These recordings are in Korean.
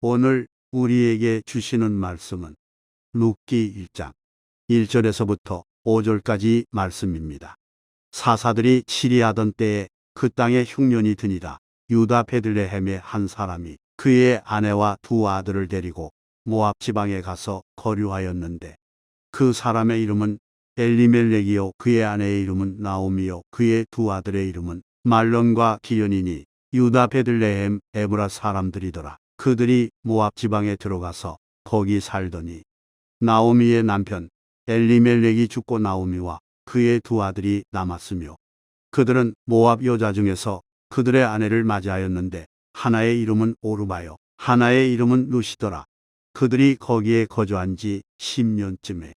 오늘 우리에게 주시는 말씀은 룻기 1장 1절에서부터 5절까지 말씀입니다. 사사들이 치리하던 때에 그 땅에 흉년이 드니라. 유다 베들레헴의 한 사람이 그의 아내와 두 아들을 데리고 모압 지방에 가서 거류하였는데 그 사람의 이름은 엘리멜렉이요 그의 아내의 이름은 나오미요 그의 두 아들의 이름은 말론과 기련이니 유다 베들레헴 에브라 사람들이더라. 그들이 모압 지방에 들어가서 거기 살더니 나오미의 남편 엘리멜렉이 죽고 나오미와 그의 두 아들이 남았으며 그들은 모압 여자 중에서 그들의 아내를 맞이하였는데 하나의 이름은 오르바요 하나의 이름은 룻이더라. 그들이 거기에 거주한 지 10년쯤에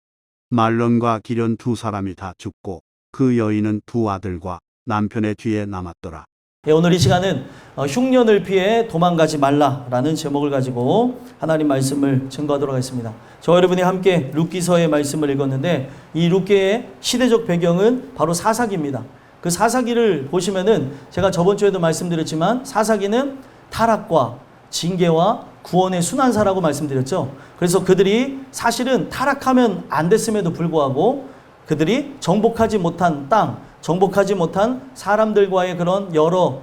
말론과 기련 두 사람이 다 죽고 그 여인은 두 아들과 남편의 뒤에 남았더라. 오늘 이 시간은 흉년을 피해 도망가지 말라라는 제목을 가지고 하나님 말씀을 증거하도록 하겠습니다. 저와 여러분이 함께 룻기서의 말씀을 읽었는데 이 룻기의 시대적 배경은 바로 사사기입니다. 그 사사기를 보시면은 제가 저번 주에도 말씀드렸지만 사사기는 타락과 징계와 구원의 순환사라고 말씀드렸죠. 그래서 그들이 사실은 타락하면 안 됐음에도 불구하고 그들이 정복하지 못한 땅, 정복하지 못한 사람들과의 그런 여러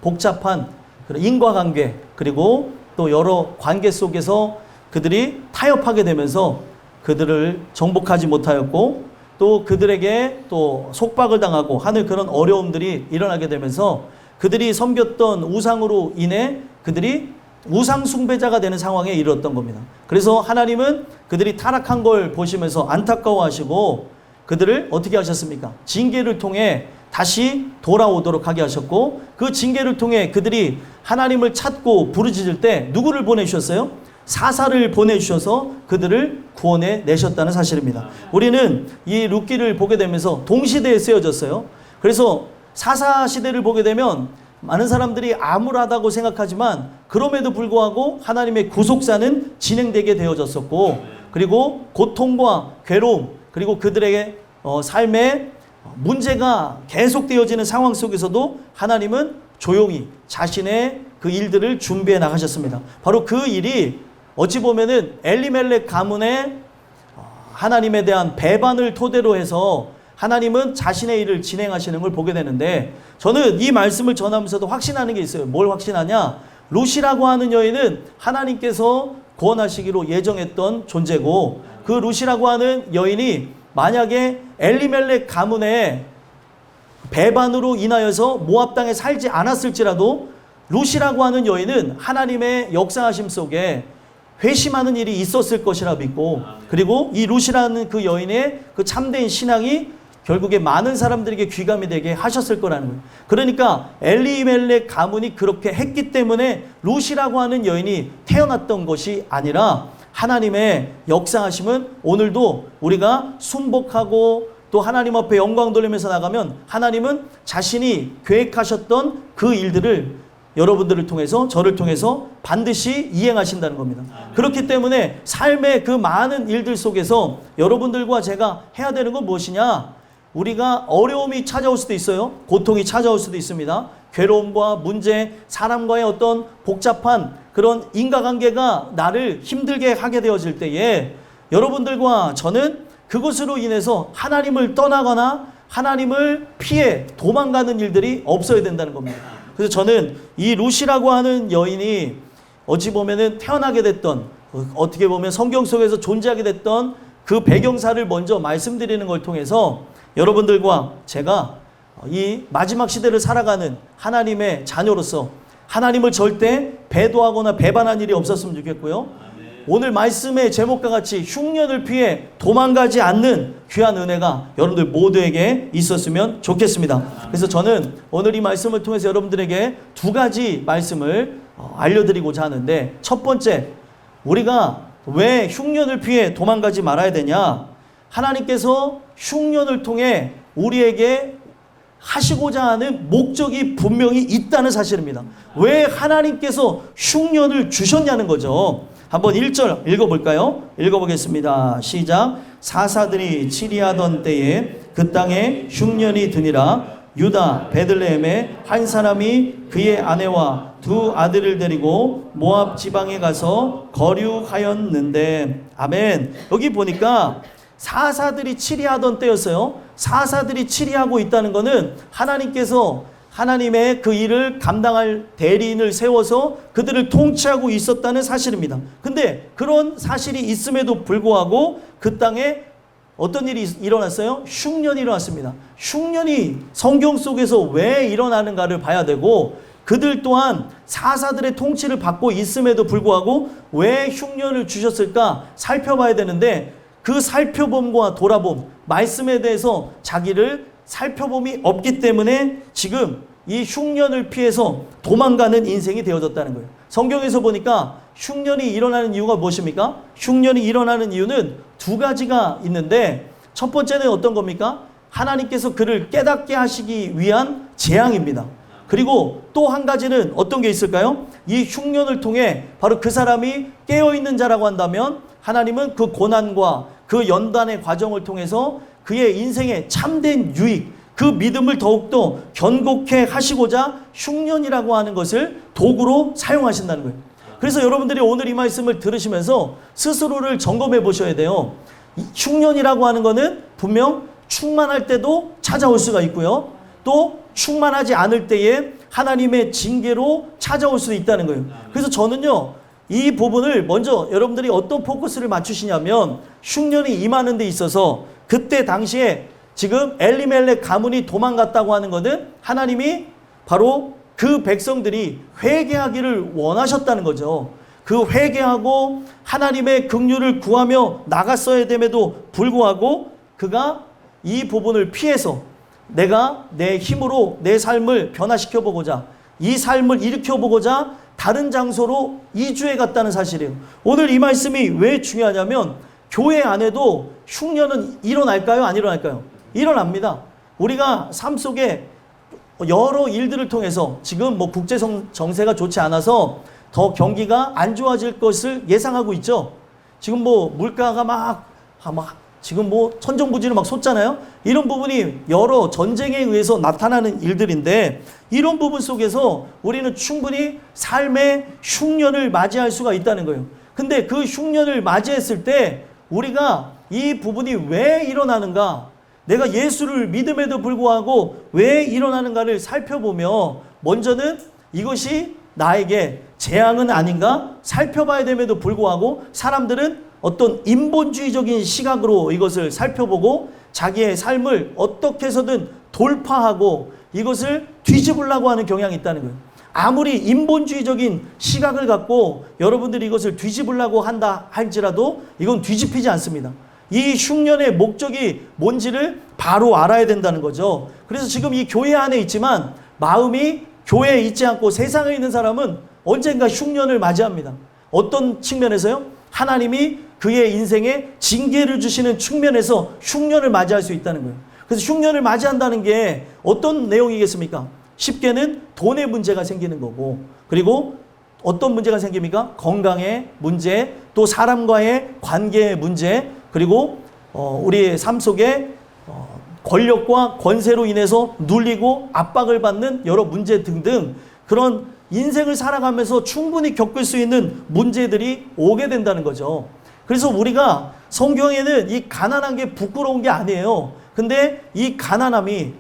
복잡한 그런 인과관계 그리고 또 여러 관계 속에서 그들이 타협하게 되면서 그들을 정복하지 못하였고 또 그들에게 또 속박을 당하고 하는 그런 어려움들이 일어나게 되면서 그들이 섬겼던 우상으로 인해 그들이 우상 숭배자가 되는 상황에 이르렀던 겁니다. 그래서 하나님은 그들이 타락한 걸 보시면서 안타까워하시고 그들을 어떻게 하셨습니까? 징계를 통해 다시 돌아오도록 하게 하셨고 그 징계를 통해 그들이 하나님을 찾고 부르짖을 때 누구를 보내주셨어요? 사사를 보내주셔서 그들을 구원해 내셨다는 사실입니다. 우리는 이 룻기를 보게 되면서 동시대에 쓰여졌어요. 그래서 사사 시대를 보게 되면 많은 사람들이 암울하다고 생각하지만 그럼에도 불구하고 하나님의 구속사는 진행되게 되어졌었고 그리고 고통과 괴로움 그리고 그들에게 삶에 문제가 계속되어지는 상황 속에서도 하나님은 조용히 자신의 그 일들을 준비해 나가셨습니다. 바로 그 일이 어찌 보면은 엘리멜렉 가문의 하나님에 대한 배반을 토대로 해서 하나님은 자신의 일을 진행하시는 걸 보게 되는데 저는 이 말씀을 전하면서도 확신하는 게 있어요. 뭘 확신하냐? 룻이라고 하는 여인은 하나님께서 구원하시기로 예정했던 존재고 그 룻이라고 하는 여인이 만약에 엘리멜렉 가문의 배반으로 인하여서 모압 땅에 살지 않았을지라도 룻이라고 하는 여인은 하나님의 역사하심 속에 회심하는 일이 있었을 것이라 믿고 그리고 이 룻이라는 그 여인의 그 참된 신앙이 결국에 많은 사람들에게 귀감이 되게 하셨을 거라는 거예요. 그러니까 엘리멜렉 가문이 그렇게 했기 때문에 룻이라고 하는 여인이 태어났던 것이 아니라 하나님의 역사하심은 오늘도 우리가 순복하고 또 하나님 앞에 영광 돌리면서 나가면 하나님은 자신이 계획하셨던 그 일들을 여러분들을 통해서 저를 통해서 반드시 이행하신다는 겁니다. 그렇기 때문에 삶의 그 많은 일들 속에서 여러분들과 제가 해야 되는 건 무엇이냐? 우리가 어려움이 찾아올 수도 있어요. 고통이 찾아올 수도 있습니다. 괴로움과 문제, 사람과의 어떤 복잡한 그런 인과관계가 나를 힘들게 하게 되어질 때에 여러분들과 저는 그것으로 인해서 하나님을 떠나거나 하나님을 피해 도망가는 일들이 없어야 된다는 겁니다. 그래서 저는 이 룻이라고 하는 여인이 어찌 보면은 태어나게 됐던 어떻게 보면 성경 속에서 존재하게 됐던 그 배경사를 먼저 말씀드리는 걸 통해서 여러분들과 제가 이 마지막 시대를 살아가는 하나님의 자녀로서 하나님을 절대 배도하거나 배반한 일이 없었으면 좋겠고요. 오늘 말씀의 제목과 같이 흉년을 피해 도망가지 않는 귀한 은혜가 여러분들 모두에게 있었으면 좋겠습니다. 그래서 저는 오늘 이 말씀을 통해서 여러분들에게 두 가지 말씀을 알려드리고자 하는데 첫 번째, 우리가 왜 흉년을 피해 도망가지 말아야 되냐? 하나님께서 흉년을 통해 우리에게 하시고자 하는 목적이 분명히 있다는 사실입니다. 왜 하나님께서 흉년을 주셨냐는 거죠. 한번 1절 읽어볼까요? 읽어보겠습니다. 시작. 사사들이 치리하던 때에 그 땅에 흉년이 드니라. 유다 베들레헴에 한 사람이 그의 아내와 두 아들을 데리고 모압 지방에 가서 거류하였는데. 아멘. 여기 보니까 사사들이 치리하던 때였어요. 사사들이 치리하고 있다는 것은 하나님께서 하나님의 그 일을 감당할 대리인을 세워서 그들을 통치하고 있었다는 사실입니다. 근데 그런 사실이 있음에도 불구하고 그 땅에 어떤 일이 일어났어요? 흉년이 일어났습니다. 흉년이 성경 속에서 왜 일어나는가를 봐야 되고, 그들 또한 사사들의 통치를 받고 있음에도 불구하고 왜 흉년을 주셨을까 살펴봐야 되는데, 그 살펴봄과 돌아봄, 말씀에 대해서 자기를 살펴봄이 없기 때문에 지금 이 흉년을 피해서 도망가는 인생이 되어졌다는 거예요. 성경에서 보니까 흉년이 일어나는 이유가 무엇입니까? 흉년이 일어나는 이유는 두 가지가 있는데, 첫 번째는 어떤 겁니까? 하나님께서 그를 깨닫게 하시기 위한 재앙입니다. 그리고 또 한 가지는 어떤 게 있을까요? 이 흉년을 통해 바로 그 사람이 깨어있는 자라고 한다면 하나님은 그 고난과 그 연단의 과정을 통해서 그의 인생의 참된 유익, 그 믿음을 더욱더 견고케 하시고자 흉년이라고 하는 것을 도구로 사용하신다는 거예요. 그래서 여러분들이 오늘 이 말씀을 들으시면서 스스로를 점검해 보셔야 돼요. 흉년이라고 하는 것은 분명 충만할 때도 찾아올 수가 있고요. 또 충만하지 않을 때에 하나님의 징계로 찾아올 수 있다는 거예요. 그래서 저는요, 이 부분을 먼저 여러분들이 어떤 포커스를 맞추시냐면, 흉년이 임하는 데 있어서 그때 당시에 지금 엘리멜렉 가문이 도망갔다고 하는 것은 하나님이 바로 그 백성들이 회개하기를 원하셨다는 거죠. 그 회개하고 하나님의 긍휼을 구하며 나갔어야 됨에도 불구하고 그가 이 부분을 피해서 내가 내 힘으로 내 삶을 변화시켜 보고자, 이 삶을 일으켜 보고자 다른 장소로 이주해 갔다는 사실이에요. 오늘 이 말씀이 왜 중요하냐면, 교회 안에도 흉년은 일어날까요? 안 일어날까요? 일어납니다. 우리가 삶 속에 여러 일들을 통해서 지금 뭐 국제 정세가 좋지 않아서 더 경기가 안 좋아질 것을 예상하고 있죠. 지금 뭐 물가가 막 지금 뭐 천정부지를 막 솟잖아요. 이런 부분이 여러 전쟁에 의해서 나타나는 일들인데, 이런 부분 속에서 우리는 충분히 삶의 흉년을 맞이할 수가 있다는 거예요. 근데 그 흉년을 맞이했을 때 우리가 이 부분이 왜 일어나는가, 내가 예수를 믿음에도 불구하고 왜 일어나는가를 살펴보며, 먼저는 이것이 나에게 재앙은 아닌가 살펴봐야 됨에도 불구하고 사람들은 어떤 인본주의적인 시각으로 이것을 살펴보고 자기의 삶을 어떻게 해서든 돌파하고 이것을 뒤집으려고 하는 경향이 있다는 거예요. 아무리 인본주의적인 시각을 갖고 여러분들이 이것을 뒤집으려고 한다 할지라도 이건 뒤집히지 않습니다. 이 흉년의 목적이 뭔지를 바로 알아야 된다는 거죠. 그래서 지금 이 교회 안에 있지만 마음이 교회에 있지 않고 세상에 있는 사람은 언젠가 흉년을 맞이합니다. 어떤 측면에서요? 하나님이 그의 인생에 징계를 주시는 측면에서 흉년을 맞이할 수 있다는 거예요. 그래서 흉년을 맞이한다는 게 어떤 내용이겠습니까? 쉽게는 돈의 문제가 생기는 거고, 그리고 어떤 문제가 생깁니까? 건강의 문제, 또 사람과의 관계의 문제, 그리고 우리의 삶 속에 권력과 권세로 인해서 눌리고 압박을 받는 여러 문제 등등, 그런 인생을 살아가면서 충분히 겪을 수 있는 문제들이 오게 된다는 거죠. 그래서 우리가 성경에는 이 가난한 게 부끄러운 게 아니에요. 근데 이 가난함이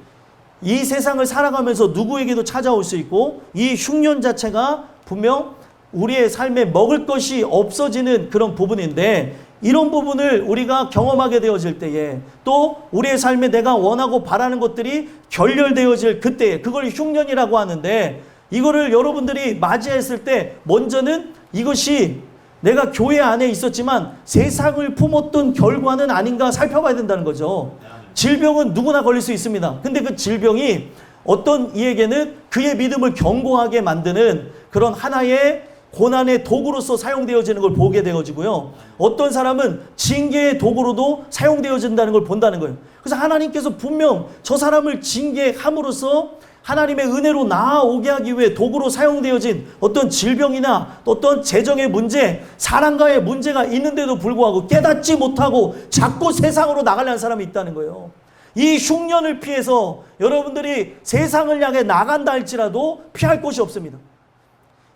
이 세상을 살아가면서 누구에게도 찾아올 수 있고, 이 흉년 자체가 분명 우리의 삶에 먹을 것이 없어지는 그런 부분인데, 이런 부분을 우리가 경험하게 되어질 때에, 또 우리의 삶에 내가 원하고 바라는 것들이 결렬되어질 그때에, 그걸 흉년이라고 하는데, 이거를 여러분들이 맞이했을 때 먼저는 이것이 내가 교회 안에 있었지만 세상을 품었던 결과는 아닌가 살펴봐야 된다는 거죠. 질병은 누구나 걸릴 수 있습니다. 근데 그 질병이 어떤 이에게는 그의 믿음을 견고하게 만드는 그런 하나의 고난의 도구로서 사용되어지는 걸 보게 되어지고요. 어떤 사람은 징계의 도구로도 사용되어진다는 걸 본다는 거예요. 그래서 하나님께서 분명 저 사람을 징계함으로써 하나님의 은혜로 나아오게 하기 위해 도구로 사용되어진 어떤 질병이나 어떤 재정의 문제, 사랑과의 문제가 있는데도 불구하고 깨닫지 못하고 자꾸 세상으로 나가려는 사람이 있다는 거예요. 이 흉년을 피해서 여러분들이 세상을 향해 나간다 할지라도 피할 곳이 없습니다.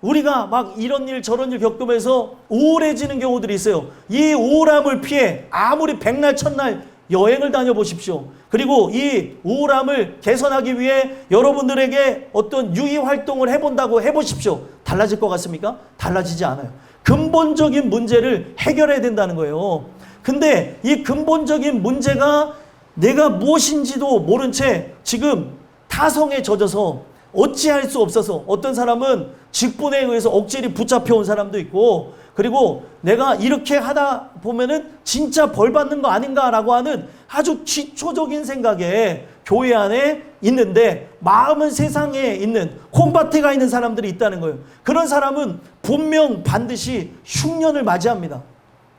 우리가 막 이런 일 저런 일 겪으면서 우울해지는 경우들이 있어요. 이 우울함을 피해 아무리 백날 첫날 여행을 다녀보십시오. 그리고 이 우울함을 개선하기 위해 여러분들에게 어떤 유의 활동을 해본다고 해보십시오. 달라질 것 같습니까? 달라지지 않아요. 근본적인 문제를 해결해야 된다는 거예요. 근데 이 근본적인 문제가 내가 무엇인지도 모른 채 지금 타성에 젖어서 어찌할 수 없어서 어떤 사람은 직분에 의해서 억지리 붙잡혀온 사람도 있고, 그리고 내가 이렇게 하다 보면은 진짜 벌 받는 거 아닌가라고 하는 아주 기초적인 생각에 교회 안에 있는데 마음은 세상에 있는 콩밭에 가 있는 사람들이 있다는 거예요. 그런 사람은 분명 반드시 흉년을 맞이합니다.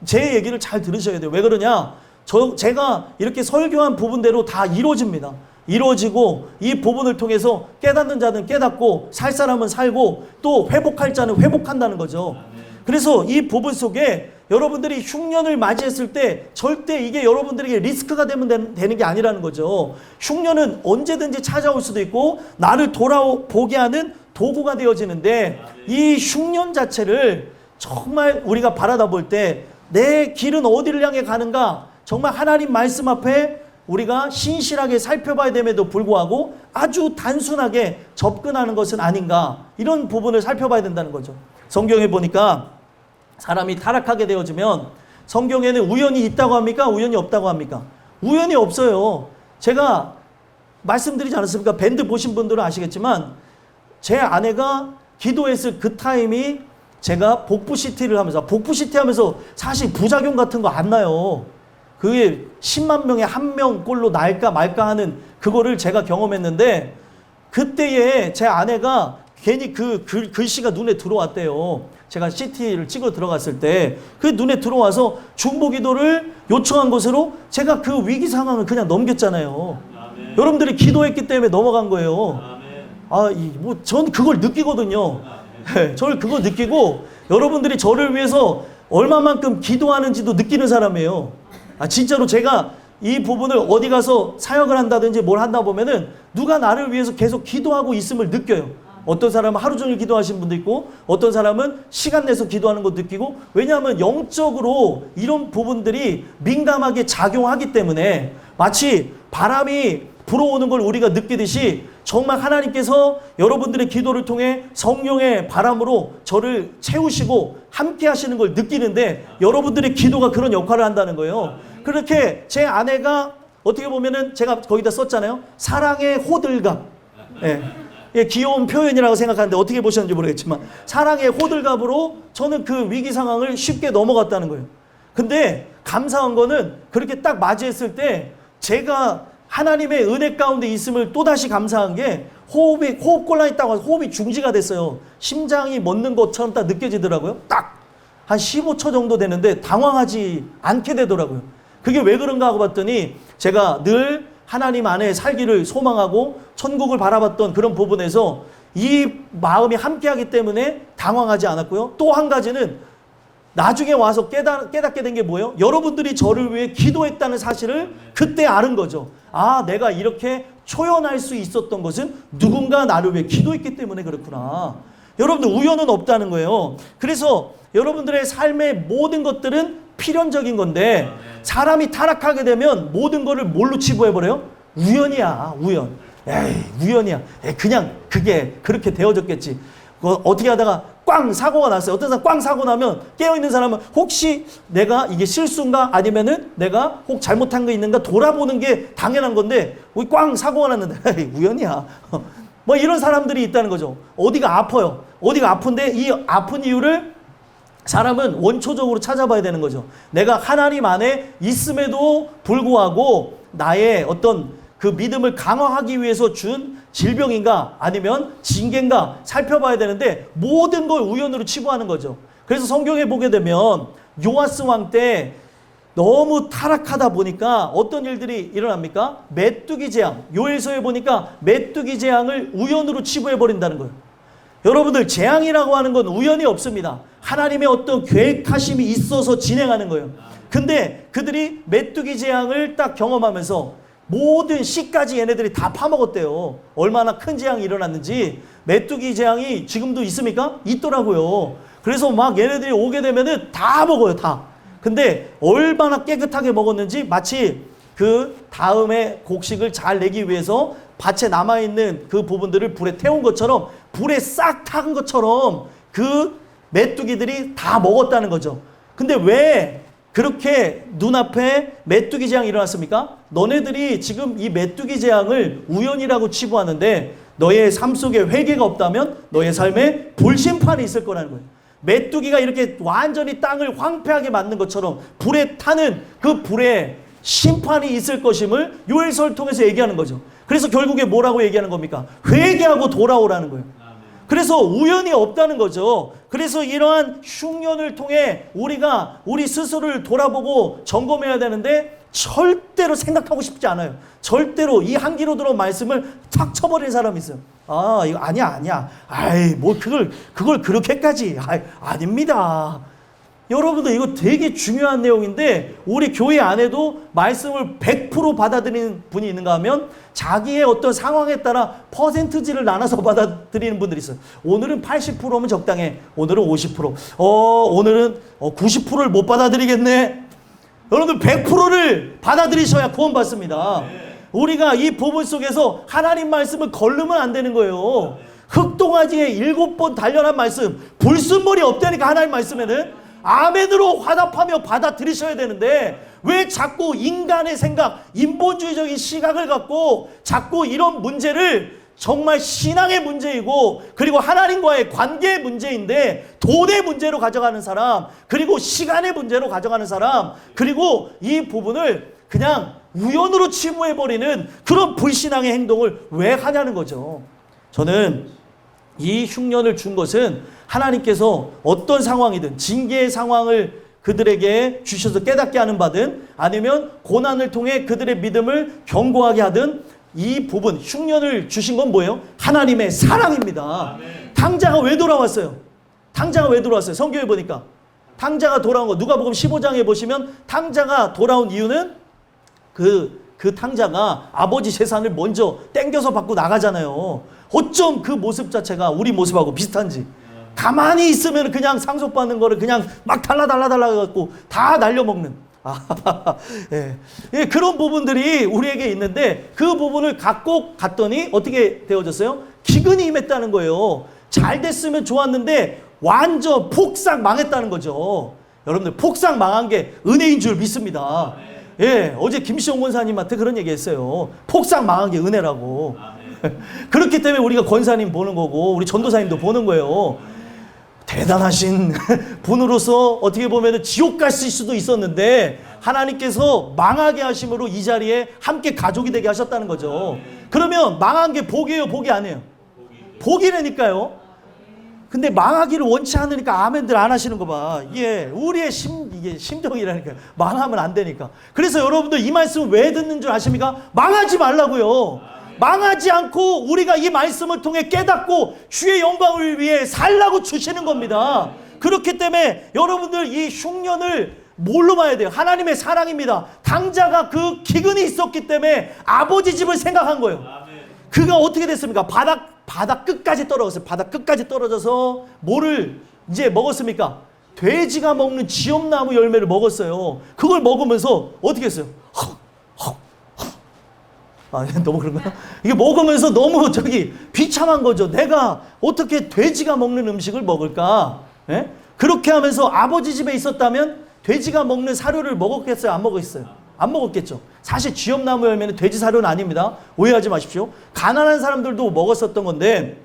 제 얘기를 잘 들으셔야 돼요. 왜 그러냐? 제가 이렇게 설교한 부분대로 다 이루어집니다. 이루어지고 이 부분을 통해서 깨닫는 자는 깨닫고 살 사람은 살고 또 회복할 자는 회복한다는 거죠. 그래서 이 부분 속에 여러분들이 흉년을 맞이했을 때 절대 이게 여러분들에게 리스크가 되는 게 아니라는 거죠. 흉년은 언제든지 찾아올 수도 있고 나를 돌아보게 하는 도구가 되어지는데, 이 흉년 자체를 정말 우리가 바라다 볼 때 내 길은 어디를 향해 가는가, 정말 하나님 말씀 앞에 우리가 신실하게 살펴봐야 됨에도 불구하고 아주 단순하게 접근하는 것은 아닌가, 이런 부분을 살펴봐야 된다는 거죠. 성경에 보니까 사람이 타락하게 되어지면 성경에는 우연이 있다고 합니까? 우연이 없다고 합니까? 우연이 없어요. 제가 말씀드리지 않았습니까? 밴드 보신 분들은 아시겠지만 제 아내가 기도했을 그 타임이 제가 복부CT를 하면서, 복부CT 하면서 사실 부작용 같은 거 안 나요. 그게 10만 명에 1명 꼴로 날까 말까 하는 그거를 제가 경험했는데, 그때에 제 아내가 괜히 그 글씨가 눈에 들어왔대요. 제가 CT를 찍어 들어갔을 때 그 눈에 들어와서 중보기도를 요청한 것으로 제가 그 위기 상황을 그냥 넘겼잖아요. 아멘. 여러분들이 기도했기 때문에 넘어간 거예요. 전 그걸 느끼거든요. 저를 그거 느끼고 여러분들이 저를 위해서 얼마만큼 기도하는지도 느끼는 사람이에요. 진짜로 제가 이 부분을 어디 가서 사역을 한다든지 뭘 한다 보면은 누가 나를 위해서 계속 기도하고 있음을 느껴요. 어떤 사람은 하루 종일 기도하시는 분도 있고, 어떤 사람은 시간 내서 기도하는 것도 느끼고, 왜냐하면 영적으로 이런 부분들이 민감하게 작용하기 때문에 마치 바람이 불어오는 걸 우리가 느끼듯이 정말 하나님께서 여러분들의 기도를 통해 성령의 바람으로 저를 채우시고 함께 하시는 걸 느끼는데, 여러분들의 기도가 그런 역할을 한다는 거예요. 그렇게 제 아내가 어떻게 보면은 제가 거기다 썼잖아요. 사랑의 호들갑. 예, 귀여운 표현이라고 생각하는데 어떻게 보셨는지 모르겠지만 사랑의 호들갑으로 저는 그 위기 상황을 쉽게 넘어갔다는 거예요. 근데 감사한 거는 그렇게 딱 맞이했을 때 제가 하나님의 은혜 가운데 있음을 또다시 감사한 게 호흡 곤란했다고 해서 호흡이 중지가 됐어요. 심장이 멎는 것처럼 딱 느껴지더라고요. 딱 한 15초 정도 되는데 당황하지 않게 되더라고요. 그게 왜 그런가 하고 봤더니 제가 늘 하나님 안에 살기를 소망하고 천국을 바라봤던 그런 부분에서 이 마음이 함께하기 때문에 당황하지 않았고요. 또 한 가지는 나중에 와서 깨닫게 된 게 뭐예요? 여러분들이 저를 위해 기도했다는 사실을 그때 아는 거죠. 내가 이렇게 초연할 수 있었던 것은 누군가 나를 위해 기도했기 때문에 그렇구나. 여러분들 우연은 없다는 거예요. 그래서 여러분들의 삶의 모든 것들은 필연적인 건데 사람이 타락하게 되면 모든 거를 뭘로 치부해버려요? 우연이야, 우연. 우연이야. 그냥 그게 그렇게 되어졌겠지. 어떻게 하다가 꽝 사고가 났어요. 어떤 사람 꽝 사고 나면 깨어있는 사람은 혹시 내가 이게 실수인가 아니면은 내가 혹 잘못한 거 있는가 돌아보는 게 당연한 건데 우리 꽝 사고가 났는데 우연이야. 뭐 이런 사람들이 있다는 거죠. 어디가 아파요. 어디가 아픈데 이 아픈 이유를 사람은 원초적으로 찾아봐야 되는 거죠. 내가 하나님 안에 있음에도 불구하고 나의 어떤 그 믿음을 강화하기 위해서 준 질병인가 아니면 징계인가 살펴봐야 되는데 모든 걸 우연으로 치부하는 거죠. 그래서 성경에 보게 되면 요아스 왕 때 너무 타락하다 보니까 어떤 일들이 일어납니까? 메뚜기 재앙. 요엘서에 보니까 메뚜기 재앙을 우연으로 치부해버린다는 거예요. 여러분들 재앙이라고 하는 건 우연이 없습니다. 하나님의 어떤 계획하심이 있어서 진행하는 거예요. 근데 그들이 메뚜기 재앙을 딱 경험하면서 모든 씨까지 얘네들이 다 파먹었대요. 얼마나 큰 재앙이 일어났는지. 메뚜기 재앙이 지금도 있습니까? 있더라고요. 그래서 막 얘네들이 오게 되면은 다 먹어요, 다. 근데 얼마나 깨끗하게 먹었는지 마치 그 다음에 곡식을 잘 내기 위해서 밭에 남아있는 그 부분들을 불에 태운 것처럼, 불에 싹 탄 것처럼 그 메뚜기들이 다 먹었다는 거죠. 근데 왜 그렇게 눈앞에 메뚜기 재앙이 일어났습니까? 너네들이 지금 이 메뚜기 재앙을 우연이라고 치부하는데 너의 삶 속에 회개가 없다면 너의 삶에 불심판이 있을 거라는 거예요. 메뚜기가 이렇게 완전히 땅을 황폐하게 만든 것처럼 불에 타는 그 불에 심판이 있을 것임을 요엘서를 통해서 얘기하는 거죠. 그래서 결국에 뭐라고 얘기하는 겁니까? 회개하고 돌아오라는 거예요. 그래서 우연이 없다는 거죠. 그래서 이러한 흉년을 통해 우리가 우리 스스로를 돌아보고 점검해야 되는데 절대로 생각하고 싶지 않아요. 절대로 이 한기로 들어온 말씀을 탁 쳐버리는 사람이 있어요. 아, 이거 아니야. 아이, 뭐 그걸 그렇게까지. 아닙니다. 여러분들 이거 되게 중요한 내용인데 우리 교회 안에도 말씀을 100% 받아들이는 분이 있는가 하면 자기의 어떤 상황에 따라 퍼센트지를 나눠서 받아들이는 분들이 있어요. 오늘은 80%면 적당해. 오늘은 50%. 오늘은 90%를 못 받아들이겠네. 여러분들 100%를 받아들이셔야 구원받습니다. 우리가 이 부분 속에서 하나님 말씀을 걸르면 안 되는 거예요. 흑동아지에 7번 단련한 말씀, 불순물이 없다니까 하나님 말씀에는. 아멘으로 화답하며 받아들이셔야 되는데 왜 자꾸 인간의 생각, 인본주의적인 시각을 갖고 자꾸 이런 문제를 정말 신앙의 문제이고 그리고 하나님과의 관계의 문제인데 돈의 문제로 가져가는 사람, 그리고 시간의 문제로 가져가는 사람, 그리고 이 부분을 그냥 우연으로 치부해버리는 그런 불신앙의 행동을 왜 하냐는 거죠. 저는 이 흉년을 준 것은 하나님께서 어떤 상황이든 징계의 상황을 그들에게 주셔서 깨닫게 하는 바든 아니면 고난을 통해 그들의 믿음을 견고하게 하든 이 부분 흉년을 주신 건 뭐예요? 하나님의 사랑입니다. 아멘. 탕자가 왜 돌아왔어요? 성경에 보니까 탕자가 돌아온 거 누가복음 15장에 보시면 탕자가 돌아온 이유는 그 탕자가 아버지 재산을 먼저 땡겨서 받고 나가잖아요. 어쩜 그 모습 자체가 우리 모습하고 비슷한지. 가만히 있으면 그냥 상속받는 거를 그냥 막 달라 갖고 다 날려먹는. 예, 그런 부분들이 우리에게 있는데 그 부분을 갖고 갔더니 어떻게 되어졌어요? 기근이 임했다는 거예요. 잘 됐으면 좋았는데 완전 폭삭 망했다는 거죠. 여러분들 폭삭 망한 게 은혜인 줄 믿습니다. 예, 어제 김시영 권사님한테 그런 얘기 했어요. 폭삭 망한 게 은혜라고. 그렇기 때문에 우리가 권사님 보는 거고 우리 전도사님도 보는 거예요. 대단하신 분으로서 어떻게 보면 지옥 갔을 수도 있었는데 하나님께서 망하게 하심으로 이 자리에 함께 가족이 되게 하셨다는 거죠. 그러면 망한 게 복이에요, 복이 아니에요? 복이라니까요. 근데 망하기를 원치 않으니까 아멘들 안 하시는 거 봐. 이게 우리의 이게 심정이라니까요. 망하면 안 되니까. 그래서 여러분들 이 말씀 왜 듣는 줄 아십니까? 망하지 말라고요. 망하지 않고 우리가 이 말씀을 통해 깨닫고 주의 영광을 위해 살라고 주시는 겁니다. 그렇기 때문에 여러분들 이 흉년을 뭘로 봐야 돼요? 하나님의 사랑입니다. 탕자가 그 기근이 있었기 때문에 아버지 집을 생각한 거예요. 그가 어떻게 됐습니까? 바닥 끝까지 떨어졌어요. 바닥 끝까지 떨어져서 뭐를 이제 먹었습니까? 돼지가 먹는 지엄나무 열매를 먹었어요. 그걸 먹으면서 어떻게 했어요? 너무 그런가요? 이게 먹으면서 너무 비참한 거죠. 내가 어떻게 돼지가 먹는 음식을 먹을까? 예? 그렇게 하면서 아버지 집에 있었다면 돼지가 먹는 사료를 먹었겠어요? 안 먹었어요? 안 먹었겠죠. 사실 쥐엄나무 열매는 돼지 사료는 아닙니다. 오해하지 마십시오. 가난한 사람들도 먹었었던 건데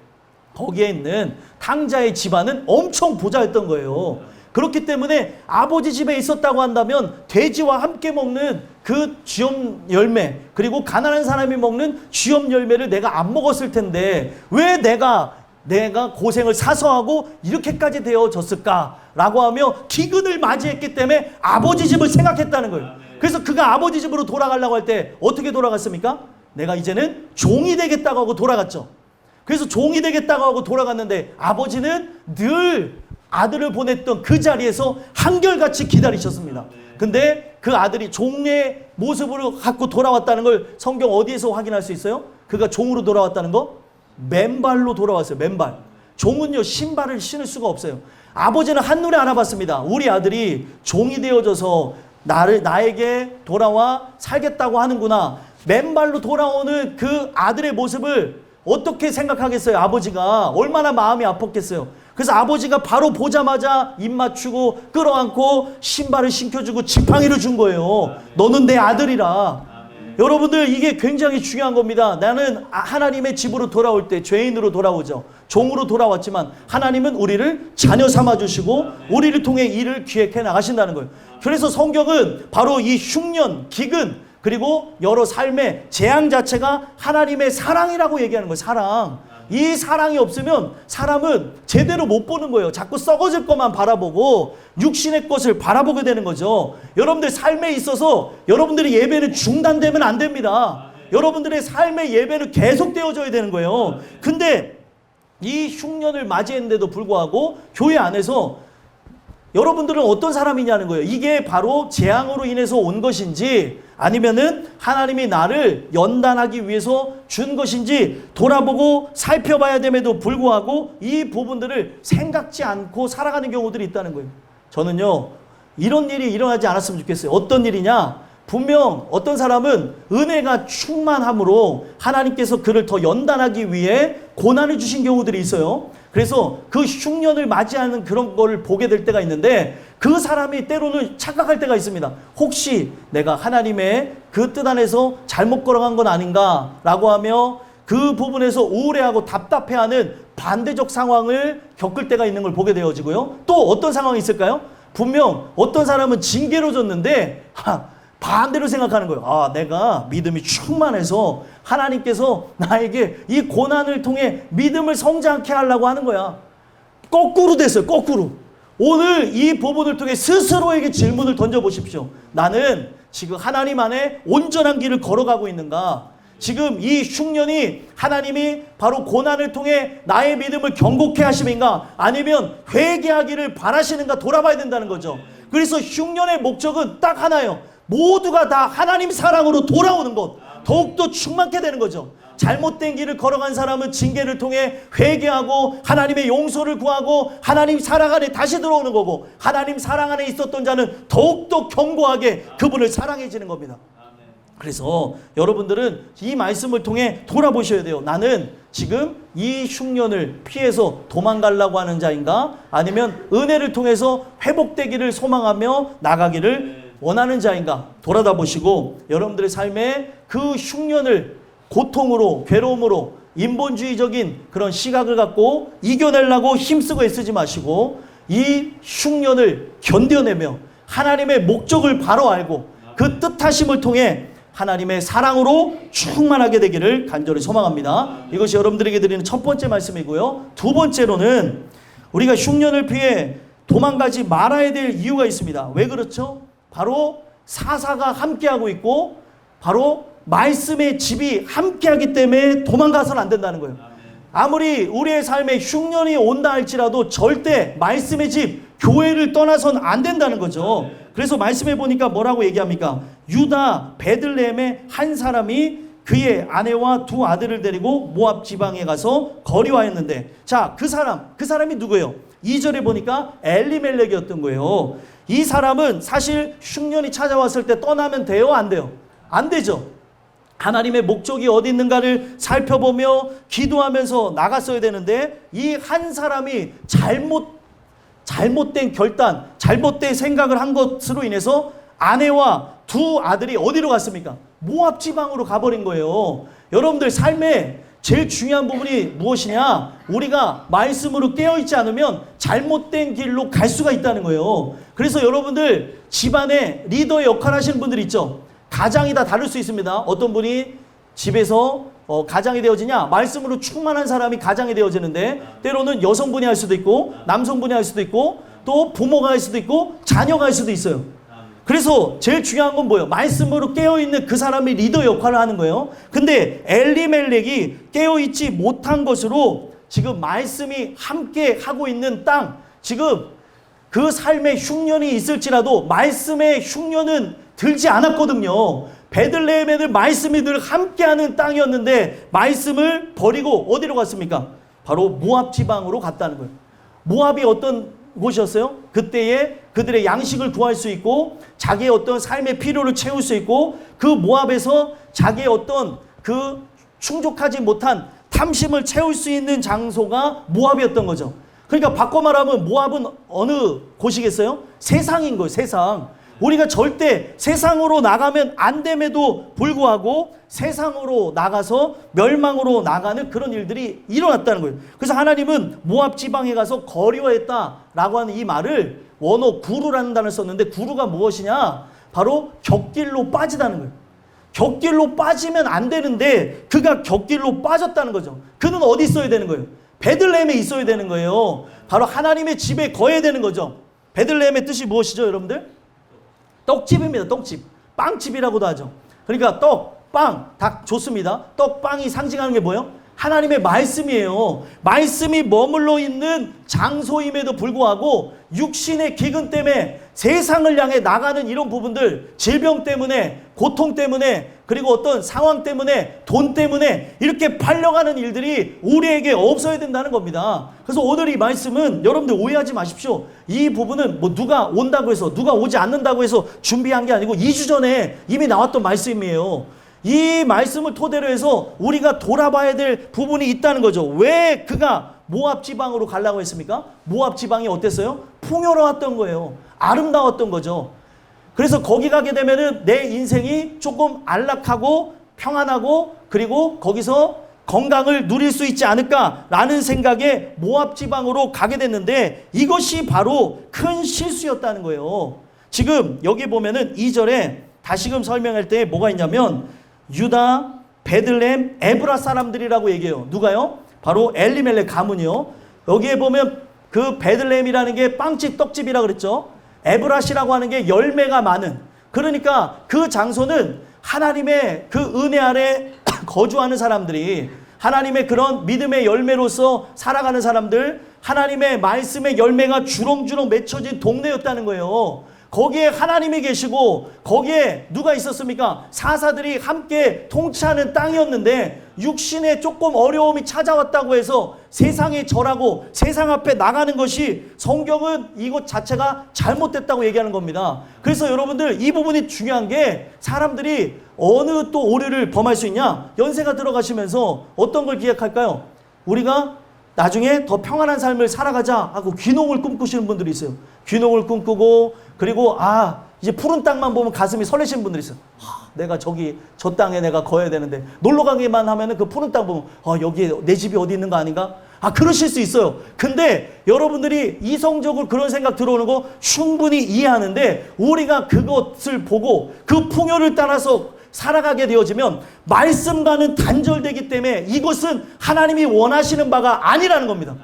거기에 있는 탕자의 집안은 엄청 부자였던 거예요. 그렇기 때문에 아버지 집에 있었다고 한다면 돼지와 함께 먹는 그 쥐엄 열매, 그리고 가난한 사람이 먹는 쥐엄 열매를 내가 안 먹었을 텐데 왜 내가 고생을 사서하고 이렇게까지 되어졌을까라고 하며 기근을 맞이했기 때문에 아버지 집을 생각했다는 거예요. 그래서 그가 아버지 집으로 돌아가려고 할 때 어떻게 돌아갔습니까? 내가 이제는 종이 되겠다고 하고 돌아갔죠. 그래서 종이 되겠다고 하고 돌아갔는데 아버지는 늘 아들을 보냈던 그 자리에서 한결같이 기다리셨습니다. 근데 그 아들이 종의 모습으로 갖고 돌아왔다는 걸 성경 어디에서 확인할 수 있어요? 그가 종으로 돌아왔다는 거? 맨발로 돌아왔어요. 맨발. 종은요, 신발을 신을 수가 없어요. 아버지는 한눈에 알아봤습니다. 우리 아들이 종이 되어져서 나에게 돌아와 살겠다고 하는구나. 맨발로 돌아오는 그 아들의 모습을 어떻게 생각하겠어요? 아버지가 얼마나 마음이 아팠겠어요. 그래서 아버지가 바로 보자마자 입 맞추고 끌어안고 신발을 신겨주고 지팡이를 준 거예요. 너는 내 아들이라. 여러분들, 이게 굉장히 중요한 겁니다. 나는 하나님의 집으로 돌아올 때 죄인으로 돌아오죠. 종으로 돌아왔지만 하나님은 우리를 자녀 삼아주시고 우리를 통해 일을 기획해 나가신다는 거예요. 그래서 성경은 바로 이 흉년, 기근, 그리고 여러 삶의 재앙 자체가 하나님의 사랑이라고 얘기하는 거예요. 사랑. 이 사랑이 없으면 사람은 제대로 못 보는 거예요. 자꾸 썩어질 것만 바라보고 육신의 것을 바라보게 되는 거죠. 여러분들 삶에 있어서 여러분들의 예배는 중단되면 안 됩니다. 여러분들의 삶의 예배는 계속되어져야 되는 거예요. 근데 이 흉년을 맞이했는데도 불구하고 교회 안에서 여러분들은 어떤 사람이냐는 거예요. 이게 바로 재앙으로 인해서 온 것인지 아니면은 하나님이 나를 연단하기 위해서 준 것인지 돌아보고 살펴봐야 됨에도 불구하고 이 부분들을 생각지 않고 살아가는 경우들이 있다는 거예요. 저는요, 이런 일이 일어나지 않았으면 좋겠어요. 어떤 일이냐? 분명 어떤 사람은 은혜가 충만함으로 하나님께서 그를 더 연단하기 위해 고난을 주신 경우들이 있어요. 그래서 그 흉년을 맞이하는 그런 걸 보게 될 때가 있는데 그 사람이 때로는 착각할 때가 있습니다. 혹시 내가 하나님의 그 뜻 안에서 잘못 걸어간 건 아닌가 라고 하며 그 부분에서 우울해하고 답답해하는 반대적 상황을 겪을 때가 있는 걸 보게 되어지고요. 또 어떤 상황이 있을까요? 분명 어떤 사람은 징계로 졌는데 반대로 생각하는 거예요. 내가 믿음이 충만해서 하나님께서 나에게 이 고난을 통해 믿음을 성장케 하려고 하는 거야. 거꾸로 됐어요. 거꾸로. 오늘 이 부분을 통해 스스로에게 질문을 던져보십시오. 나는 지금 하나님 안에 온전한 길을 걸어가고 있는가? 지금 이 흉년이 하나님이 바로 고난을 통해 나의 믿음을 견고케 하심인가? 아니면 회개하기를 바라시는가? 돌아봐야 된다는 거죠. 그래서 흉년의 목적은 딱 하나예요. 모두가 다 하나님 사랑으로 돌아오는 것, 더욱더 충만케 되는 거죠. 잘못된 길을 걸어간 사람은 징계를 통해 회개하고 하나님의 용서를 구하고 하나님 사랑 안에 다시 들어오는 거고, 하나님 사랑 안에 있었던 자는 더욱더 견고하게 그분을 사랑해지는 겁니다. 그래서 여러분들은 이 말씀을 통해 돌아보셔야 돼요. 나는 지금 이 흉년을 피해서 도망가려고 하는 자인가? 아니면 은혜를 통해서 회복되기를 소망하며 나가기를 원하는 자인가? 돌아다 보시고 여러분들의 삶에 그 흉년을 고통으로, 괴로움으로, 인본주의적인 그런 시각을 갖고 이겨내려고 힘쓰고 애쓰지 마시고 이 흉년을 견뎌내며 하나님의 목적을 바로 알고 그 뜻하심을 통해 하나님의 사랑으로 충만하게 되기를 간절히 소망합니다. 이것이 여러분들에게 드리는 첫 번째 말씀이고요. 두 번째로는 우리가 흉년을 피해 도망가지 말아야 될 이유가 있습니다. 왜 그렇죠? 바로 사사가 함께하고 있고 바로 말씀의 집이 함께하기 때문에 도망가서는 안 된다는 거예요. 아무리 우리의 삶에 흉년이 온다 할지라도 절대 말씀의 집, 교회를 떠나서는 안 된다는 거죠. 그래서 말씀해 보니까 뭐라고 얘기합니까? 유다 베들레헴의 한 사람이 그의 아내와 두 아들을 데리고 모압 지방에 가서 거류하였는데, 자, 그 사람이 누구예요? 2절에 보니까 엘리멜렉이었던 거예요. 이 사람은 사실 흉년이 찾아왔을 때 떠나면 돼요? 안 돼요? 안 되죠. 하나님의 목적이 어디 있는가를 살펴보며 기도하면서 나갔어야 되는데 이 한 사람이 잘못된 결단, 잘못된 생각을 한 것으로 인해서 아내와 두 아들이 어디로 갔습니까? 모압 지방으로 가버린 거예요. 여러분들 삶에 제일 중요한 부분이 무엇이냐? 우리가 말씀으로 깨어있지 않으면 잘못된 길로 갈 수가 있다는 거예요. 그래서 여러분들 집안에 리더의 역할을 하시는 분들 있죠? 가장이 다 다를 수 있습니다. 어떤 분이 집에서 가장이 되어지냐? 말씀으로 충만한 사람이 가장이 되어지는데 때로는 여성분이 할 수도 있고 남성분이 할 수도 있고 또 부모가 할 수도 있고 자녀가 할 수도 있어요. 그래서 제일 중요한 건 뭐예요? 말씀으로 깨어있는 그 사람이 리더 역할을 하는 거예요. 근데 엘리멜렉이 깨어있지 못한 것으로 지금 말씀이 함께 하고 있는 땅, 지금 그 삶의 흉년이 있을지라도 말씀의 흉년은 들지 않았거든요. 베들레헴에는 말씀이 늘 함께하는 땅이었는데 말씀을 버리고 어디로 갔습니까? 바로 모압 지방으로 갔다는 거예요. 모압이 어떤 곳이었어요? 그때에 그들의 양식을 구할 수 있고 자기의 어떤 삶의 필요를 채울 수 있고 그 모압에서 자기의 어떤 그 충족하지 못한 탐심을 채울 수 있는 장소가 모압이었던 거죠. 그러니까 바꿔 말하면 모압은 어느 곳이겠어요? 세상인 거예요. 세상. 우리가 절대 세상으로 나가면 안 됨에도 불구하고 세상으로 나가서 멸망으로 나가는 그런 일들이 일어났다는 거예요. 그래서 하나님은 모압 지방에 가서 거류했다라고 하는 이 말을 원어 구루라는 단어를 썼는데 구루가 무엇이냐? 바로 곁길로 빠지다는 거예요. 곁길로 빠지면 안 되는데 그가 곁길로 빠졌다는 거죠. 그는 어디 있어야 되는 거예요? 베들레헴에 있어야 되는 거예요. 바로 하나님의 집에 거해야 되는 거죠. 베들레헴의 뜻이 무엇이죠, 여러분들? 떡집입니다. 떡집. 빵집이라고도 하죠. 그러니까 떡, 빵 다 좋습니다. 떡, 빵이 상징하는 게 뭐예요? 하나님의 말씀이에요. 말씀이 머물러 있는 장소임에도 불구하고 육신의 기근 때문에 세상을 향해 나가는 이런 부분들, 질병 때문에, 고통 때문에, 그리고 어떤 상황 때문에, 돈 때문에 이렇게 팔려가는 일들이 우리에게 없어야 된다는 겁니다. 그래서 오늘 이 말씀은 여러분들 오해하지 마십시오. 이 부분은 뭐 누가 온다고 해서, 누가 오지 않는다고 해서 준비한 게 아니고 2주 전에 이미 나왔던 말씀이에요. 이 말씀을 토대로 해서 우리가 돌아봐야 될 부분이 있다는 거죠. 왜 그가 모압 지방으로 가려고 했습니까? 모압 지방이 어땠어요? 풍요로웠던 거예요. 아름다웠던 거죠. 그래서 거기 가게 되면은 내 인생이 조금 안락하고 평안하고 그리고 거기서 건강을 누릴 수 있지 않을까라는 생각에 모압 지방으로 가게 됐는데 이것이 바로 큰 실수였다는 거예요. 지금 여기 보면은 2절에 다시금 설명할 때 뭐가 있냐면 유다, 베들레헴, 에브라 사람들이라고 얘기해요. 누가요? 바로 엘리멜렉 가문이요. 여기에 보면 그 베들레헴이라는 게 빵집, 떡집이라 그랬죠. 에브라시라고 하는 게 열매가 많은. 그러니까 그 장소는 하나님의 그 은혜 아래 거주하는 사람들이 하나님의 그런 믿음의 열매로서 살아가는 사람들, 하나님의 말씀의 열매가 주렁주렁 맺혀진 동네였다는 거예요. 거기에 하나님이 계시고 거기에 누가 있었습니까? 사사들이 함께 통치하는 땅이었는데 육신에 조금 어려움이 찾아왔다고 해서 세상에 절하고 세상 앞에 나가는 것이 성경은 이것 자체가 잘못됐다고 얘기하는 겁니다. 그래서 여러분들 이 부분이 중요한 게 사람들이 어느 또 오류를 범할 수 있냐? 연세가 들어가시면서 어떤 걸 기획할까요? 우리가 나중에 더 평안한 삶을 살아가자 하고 귀농을 꿈꾸시는 분들이 있어요. 귀농을 꿈꾸고 그리고 이제 푸른 땅만 보면 가슴이 설레시는 분들이 있어요. 내가 저 땅에 내가 거해야 되는데 놀러 가기만 하면은 그 푸른 땅 보면 여기에 내 집이 어디 있는 거 아닌가? 그러실 수 있어요. 근데 여러분들이 이성적으로 그런 생각 들어오는 거 충분히 이해하는데 우리가 그것을 보고 그 풍요를 따라서 살아가게 되어지면 말씀과는 단절되기 때문에 이것은 하나님이 원하시는 바가 아니라는 겁니다.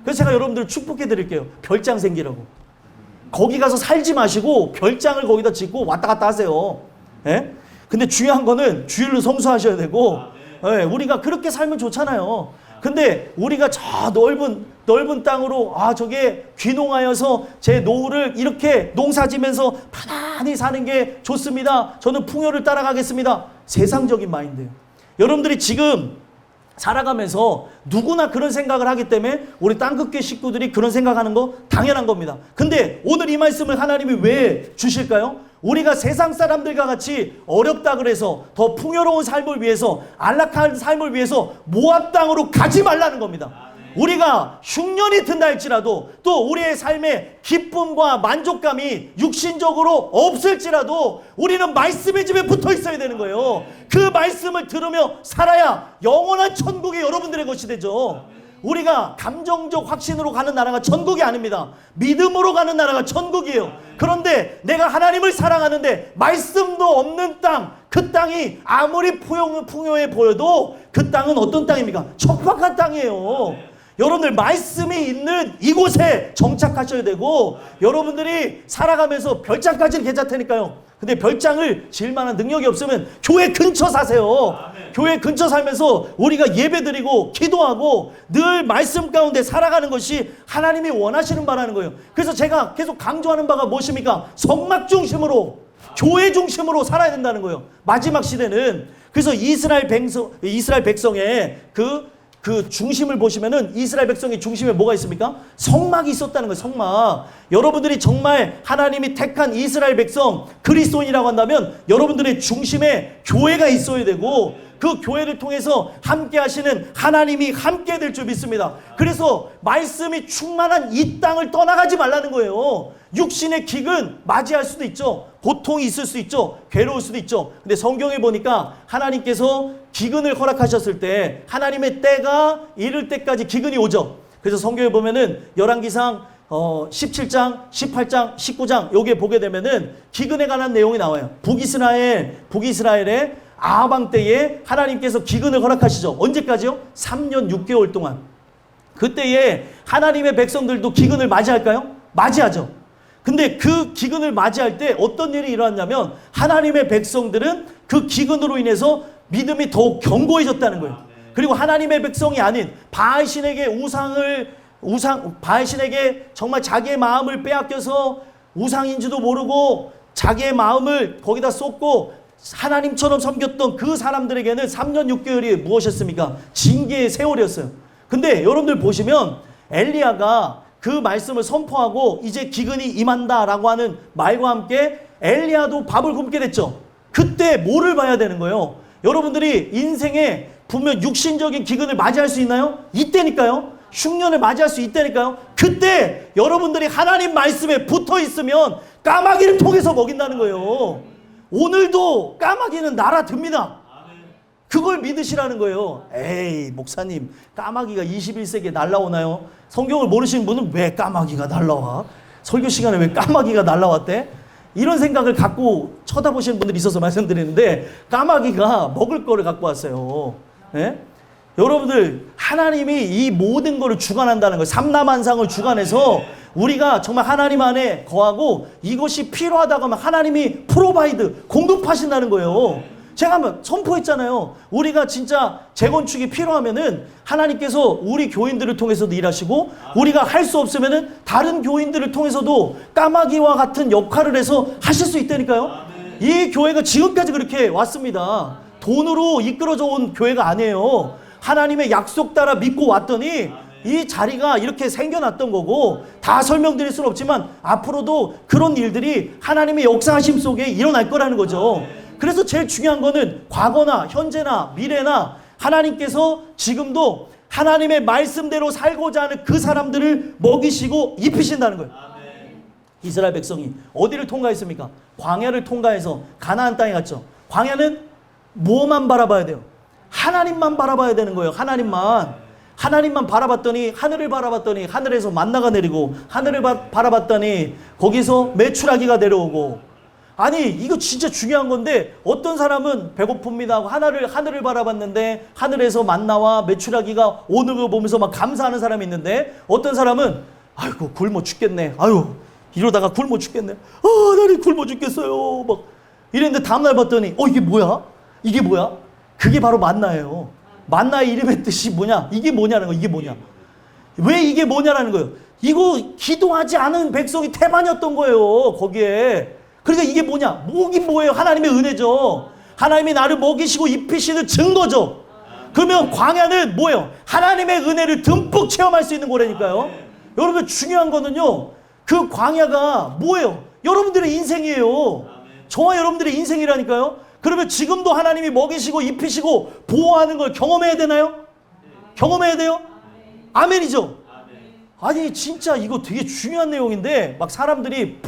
그래서 제가 여러분들 축복해 드릴게요. 별장 생기라고. 거기 가서 살지 마시고 별장을 거기다 짓고 왔다 갔다 하세요. 예? 근데 중요한 거는 주일을 성수하셔야 되고 예, 우리가 그렇게 살면 좋잖아요. 근데 우리가 저 넓은 땅으로 저게 귀농하여서 제 노후를 이렇게 농사지면서 편안히 사는 게 좋습니다. 저는 풍요를 따라가겠습니다. 세상적인 마인드예요. 여러분들이 지금 살아가면서 누구나 그런 생각을 하기 때문에 우리 땅끝교회 식구들이 그런 생각하는 거 당연한 겁니다. 근데 오늘 이 말씀을 하나님이 왜 주실까요? 우리가 세상 사람들과 같이 어렵다 그래서 더 풍요로운 삶을 위해서 안락한 삶을 위해서 모압 땅으로 가지 말라는 겁니다. 우리가 흉년이 든다 할지라도 또 우리의 삶의 기쁨과 만족감이 육신적으로 없을지라도 우리는 말씀의 집에 붙어 있어야 되는 거예요. 그 말씀을 들으며 살아야 영원한 천국이 여러분들의 것이 되죠. 우리가 감정적 확신으로 가는 나라가 천국이 아닙니다. 믿음으로 가는 나라가 천국이에요. 그런데 내가 하나님을 사랑하는데 말씀도 없는 땅, 그 땅이 아무리 풍요해 보여도 그 땅은 어떤 땅입니까? 척박한 땅이에요. 여러분들 말씀이 있는 이곳에 정착하셔야 되고 여러분들이 살아가면서 별장까지는 괜찮다니까요. 근데 별장을 지을 만한 능력이 없으면 교회 근처 사세요. 교회 근처 살면서 우리가 예배드리고 기도하고 늘 말씀 가운데 살아가는 것이 하나님이 원하시는 바라는 거예요. 그래서 제가 계속 강조하는 바가 무엇입니까? 성막 중심으로 교회 중심으로 살아야 된다는 거예요. 마지막 시대는. 그래서 이스라엘 백성의 그 중심을 보시면은 이스라엘 백성의 중심에 뭐가 있습니까? 성막이 있었다는 거예요. 성막. 여러분들이 정말 하나님이 택한 이스라엘 백성 그리스도인이라고 한다면 여러분들의 중심에 교회가 있어야 되고 그 교회를 통해서 함께 하시는 하나님이 함께 될 줄 믿습니다. 그래서 말씀이 충만한 이 땅을 떠나가지 말라는 거예요. 육신의 기근 맞이할 수도 있죠. 고통이 있을 수 있죠. 괴로울 수도 있죠. 근데 성경에 보니까 하나님께서 기근을 허락하셨을 때 하나님의 때가 이를 때까지 기근이 오죠. 그래서 성경에 보면은 열왕기상 17장, 18장, 19장 여기에 보게 되면은 기근에 관한 내용이 나와요. 북이스라엘의 아하방 때에 하나님께서 기근을 허락하시죠. 언제까지요? 3년 6개월 동안. 그때에 하나님의 백성들도 기근을 맞이할까요? 맞이하죠. 근데 그 기근을 맞이할 때 어떤 일이 일어났냐면 하나님의 백성들은 그 기근으로 인해서 믿음이 더욱 견고해졌다는 거예요. 그리고 하나님의 백성이 아닌 바알신에게 바알신에게 정말 자기의 마음을 빼앗겨서 우상인지도 모르고 자기의 마음을 거기다 쏟고 하나님처럼 섬겼던 그 사람들에게는 3년 6개월이 무엇이었습니까? 징계의 세월이었어요. 근데 여러분들 보시면 엘리야가 그 말씀을 선포하고 이제 기근이 임한다라고 하는 말과 함께 엘리야도 밥을 굶게 됐죠. 그때 뭐를 봐야 되는 거예요? 여러분들이 인생에 분명 육신적인 기근을 맞이할 수 있나요? 이때니까요. 흉년을 맞이할 수 있다니까요. 그때 여러분들이 하나님 말씀에 붙어 있으면 까마귀를 통해서 먹인다는 거예요. 오늘도 까마귀는 날아듭니다. 그걸 믿으시라는 거예요. 에이 목사님 까마귀가 21세기에 날아오나요? 성경을 모르시는 분은 왜 까마귀가 날아와? 설교 시간에 왜 까마귀가 날아왔대? 이런 생각을 갖고 쳐다보시는 분들이 있어서 말씀드리는데 까마귀가 먹을 거를 갖고 왔어요. 예? 여러분들 하나님이 이 모든 거를 주관한다는 거예요. 삼라만상을 주관해서 우리가 정말 하나님 안에 거하고 이것이 필요하다고 하면 하나님이 프로바이드 공급하신다는 거예요. 제가 한번 선포했잖아요. 우리가 진짜 재건축이 필요하면은 하나님께서 우리 교인들을 통해서도 일하시고 우리가 할 수 없으면은 다른 교인들을 통해서도 까마귀와 같은 역할을 해서 하실 수 있다니까요. 이 교회가 지금까지 그렇게 왔습니다. 돈으로 이끌어져 온 교회가 아니에요. 하나님의 약속 따라 믿고 왔더니 이 자리가 이렇게 생겨났던 거고 다 설명드릴 수는 없지만 앞으로도 그런 일들이 하나님의 역사하심 속에 일어날 거라는 거죠. 그래서 제일 중요한 거는 과거나 현재나 미래나 하나님께서 지금도 하나님의 말씀대로 살고자 하는 그 사람들을 먹이시고 입히신다는 거예요. 이스라엘 백성이 어디를 통과했습니까? 광야를 통과해서 가나안 땅에 갔죠. 광야는 뭐만 바라봐야 돼요? 하나님만 바라봐야 되는 거예요. 하나님만 바라봤더니 하늘을 바라봤더니 하늘에서 만나가 내리고 하늘을 바라봤더니 거기서 메추라기가 내려오고 아니 이거 진짜 중요한 건데 어떤 사람은 배고픕니다 하고 하늘을 바라봤는데 하늘에서 만나와 메추라기가 오는 거 보면서 막 감사하는 사람이 있는데 어떤 사람은 아이고 굶어 죽겠네. 아유 이러다가 굶어 죽겠네. 나는 굶어 죽겠어요. 막 이랬는데 다음날 봤더니 이게 뭐야? 이게 뭐야? 그게 바로 만나예요. 만나의 이름의 뜻이 뭐냐? 이게 뭐냐는 거. 이게 뭐냐? 왜 이게 뭐냐라는 거예요. 이거 기도하지 않은 백성이 태반이었던 거예요. 거기에. 그러니까 이게 뭐냐? 뭐긴 뭐예요? 하나님의 은혜죠. 하나님이 나를 먹이시고 입히시는 증거죠. 그러면 광야는 뭐예요? 하나님의 은혜를 듬뿍 체험할 수 있는 거라니까요. 여러분 중요한 거는요. 그 광야가 뭐예요? 여러분들의 인생이에요. 저와 여러분들의 인생이라니까요. 그러면 지금도 하나님이 먹이시고 입히시고 보호하는 걸 경험해야 되나요? 경험해야 돼요? 아멘이죠? 아니 진짜 이거 되게 중요한 내용인데 막 사람들이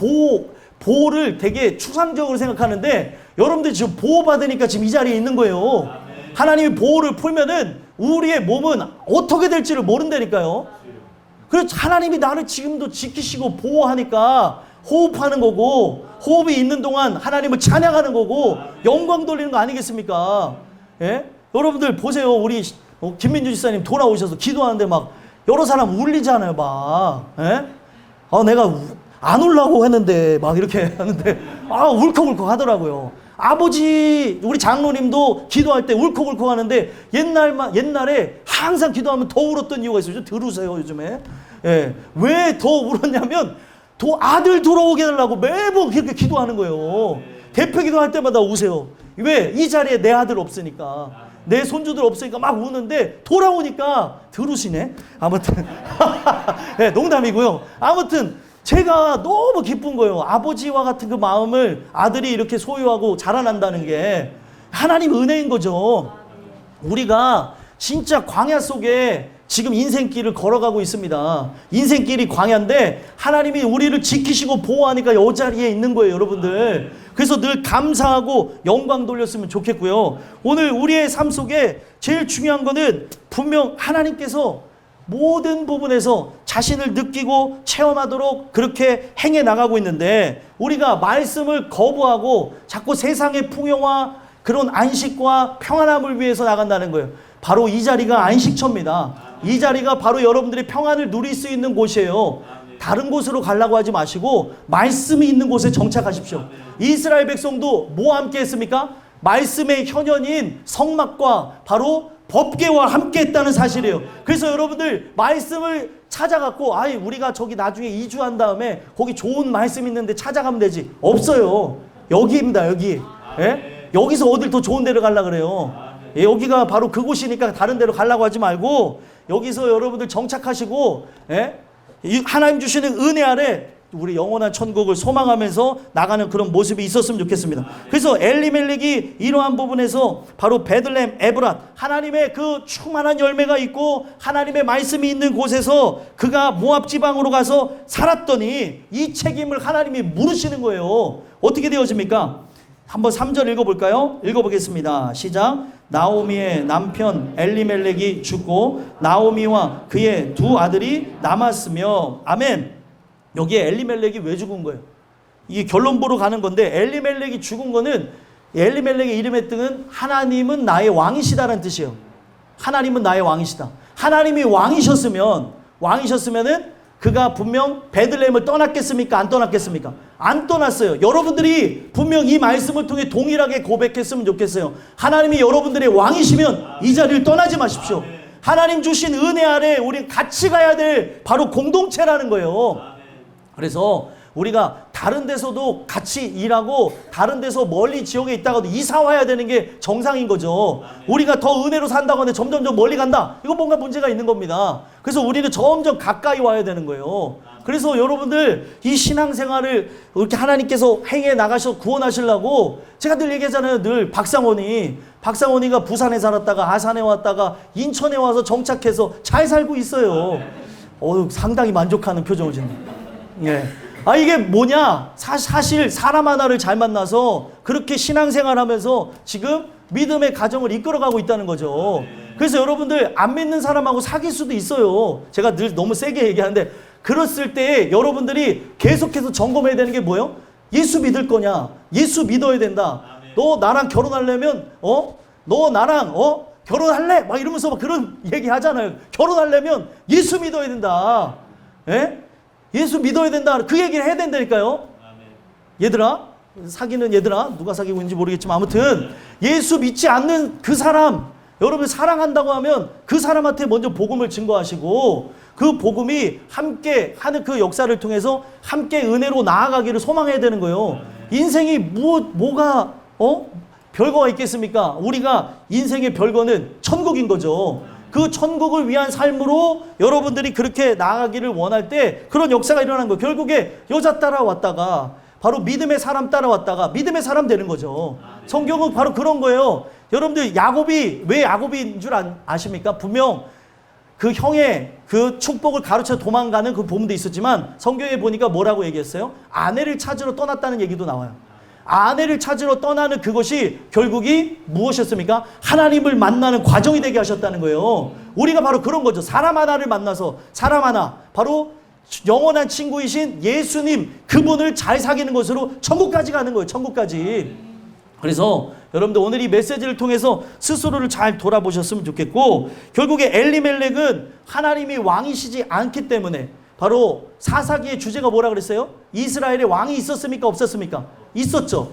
보호를 되게 추상적으로 생각하는데 여러분들 지금 보호받으니까 지금 이 자리에 있는 거예요. 하나님이 보호를 풀면은 우리의 몸은 어떻게 될지를 모른다니까요. 그래서 하나님이 나를 지금도 지키시고 보호하니까 호흡하는 거고 호흡이 있는 동안 하나님을 찬양하는 거고 영광 돌리는 거 아니겠습니까? 예? 여러분들 보세요. 우리 김민주 지사님 돌아오셔서 기도하는데 막 여러 사람 울리잖아요. 막 예? 내가 안 울라고 했는데 막 이렇게 하는데 울컥울컥 하더라고요. 아버지 우리 장로님도 기도할 때 울컥울컥 하는데 옛날에 항상 기도하면 더 울었던 이유가 있어요. 좀 들으세요 요즘에. 예. 왜 더 울었냐면 아들 돌아오게 해달라고 매번 그렇게 기도하는 거예요. 대표기도 할 때마다 우세요. 왜? 이 자리에 내 아들 없으니까, 내 손주들 없으니까 막 우는데 돌아오니까 들으시네. 아무튼 네, 농담이고요. 아무튼 제가 너무 기쁜 거예요. 아버지와 같은 그 마음을 아들이 이렇게 소유하고 자라난다는 게 하나님 은혜인 거죠. 우리가 진짜 광야 속에 지금 인생길을 걸어가고 있습니다. 인생길이 광야인데 하나님이 우리를 지키시고 보호하니까 이 자리에 있는 거예요, 여러분들. 그래서 늘 감사하고 영광 돌렸으면 좋겠고요. 오늘 우리의 삶 속에 제일 중요한 거는 분명 하나님께서 모든 부분에서 자신을 느끼고 체험하도록 그렇게 행해 나가고 있는데, 우리가 말씀을 거부하고 자꾸 세상의 풍요와 그런 안식과 평안함을 위해서 나간다는 거예요. 바로 이 자리가 안식처입니다. 이 자리가 바로 여러분들이 평안을 누릴 수 있는 곳이에요. 다른 곳으로 가려고 하지 마시고 말씀이 있는 곳에 정착하십시오. 이스라엘 백성도 뭐와 함께 했습니까? 말씀의 현현인 성막과 바로 법궤와 함께 했다는 사실이에요. 그래서 여러분들 말씀을 찾아갖고 우리가 저기 나중에 이주한 다음에 거기 좋은 말씀 있는데 찾아가면 되지. 없어요. 여기입니다. 여기. 예? 여기서 어딜 더 좋은 데로 가려고 그래요. 예, 여기가 바로 그곳이니까 다른 데로 가려고 하지 말고 여기서 여러분들 정착하시고, 예? 하나님 주시는 은혜 아래 우리 영원한 천국을 소망하면서 나가는 그런 모습이 있었으면 좋겠습니다. 그래서 엘리멜렉이 이러한 부분에서 바로 베들레헴 에브랏, 하나님의 그 충만한 열매가 있고 하나님의 말씀이 있는 곳에서 그가 모압 지방으로 가서 살았더니 이 책임을 하나님이 물으시는 거예요. 어떻게 되어집니까? 한번 3절 읽어볼까요? 읽어보겠습니다. 시작. 나오미의 남편 엘리멜렉이 죽고 나오미와 그의 두 아들이 남았으며. 아멘. 여기에 엘리멜렉이 왜 죽은 거예요? 이게 결론 보러 가는 건데, 엘리멜렉이 죽은 거는 엘리멜렉의 이름의 뜻은 하나님은 나의 왕이시다라는 뜻이에요. 하나님은 나의 왕이시다. 하나님이 왕이셨으면은 그가 분명 베들레헴을 떠났겠습니까? 안 떠났겠습니까? 안 떠났어요. 여러분들이 분명 이 말씀을 통해 동일하게 고백했으면 좋겠어요. 하나님이 여러분들의 왕이시면 이 자리를 떠나지 마십시오. 하나님 주신 은혜 아래 우리 같이 가야 될 바로 공동체라는 거예요. 그래서 우리가 다른 데서도 같이 일하고 다른 데서 멀리 지역에 있다가도 이사 와야 되는 게 정상인 거죠. 우리가 더 은혜로 산다고 하는데 점점 멀리 간다. 이거 뭔가 문제가 있는 겁니다. 그래서 우리는 점점 가까이 와야 되는 거예요. 그래서 여러분들 이 신앙생활을 이렇게 하나님께서 행해 나가셔 구원하시려고 제가 늘 얘기하잖아요. 늘 박상원이가 부산에 살았다가 아산에 왔다가 인천에 와서 정착해서 잘 살고 있어요. 상당히 만족하는 표정을 짓네. 예. 이게 뭐냐? 사실 사람 하나를 잘 만나서 그렇게 신앙생활 하면서 지금 믿음의 가정을 이끌어가고 있다는 거죠. 그래서 여러분들 안 믿는 사람하고 사귈 수도 있어요. 제가 늘 너무 세게 얘기하는데, 그랬을 때 여러분들이 계속해서 점검해야 되는 게 뭐예요? 예수 믿을 거냐? 예수 믿어야 된다. 너 나랑 결혼하려면 너 나랑 결혼할래? 막 이러면서 막 그런 얘기 하잖아요. 결혼하려면 예수 믿어야 된다. 예? 예수 믿어야 된다. 그 얘기를 해야 된다니까요. 얘들아, 사귀는 얘들아, 누가 사귀고 있는지 모르겠지만 아무튼 예수 믿지 않는 그 사람, 여러분 사랑한다고 하면 그 사람한테 먼저 복음을 증거하시고 그 복음이 함께 하는 그 역사를 통해서 함께 은혜로 나아가기를 소망해야 되는 거예요. 인생이 뭐가 별거가 있겠습니까? 우리가 인생의 별거는 천국인 거죠. 그 천국을 위한 삶으로 여러분들이 그렇게 나아가기를 원할 때 그런 역사가 일어난 거예요. 결국에 여자 따라왔다가 바로 믿음의 사람 따라왔다가 믿음의 사람 되는 거죠. 성경은 바로 그런 거예요. 여러분들 야곱이 왜 야곱인 줄 아십니까? 분명 그 형의 그 축복을 가르쳐 도망가는 그 부분도 있었지만 성경에 보니까 뭐라고 얘기했어요? 아내를 찾으러 떠났다는 얘기도 나와요. 아내를 찾으러 떠나는 그것이 결국이 무엇이었습니까? 하나님을 만나는 과정이 되게 하셨다는 거예요. 우리가 바로 그런 거죠. 사람 하나를 만나서 사람 하나, 바로 영원한 친구이신 예수님, 그분을 잘 사귀는 것으로 천국까지 가는 거예요. 천국까지. 그래서 여러분들 오늘 이 메시지를 통해서 스스로를 잘 돌아보셨으면 좋겠고, 결국에 엘리멜렉은 하나님이 왕이시지 않기 때문에 바로 사사기의 주제가 뭐라 그랬어요? 이스라엘에 왕이 있었습니까? 없었습니까? 있었죠.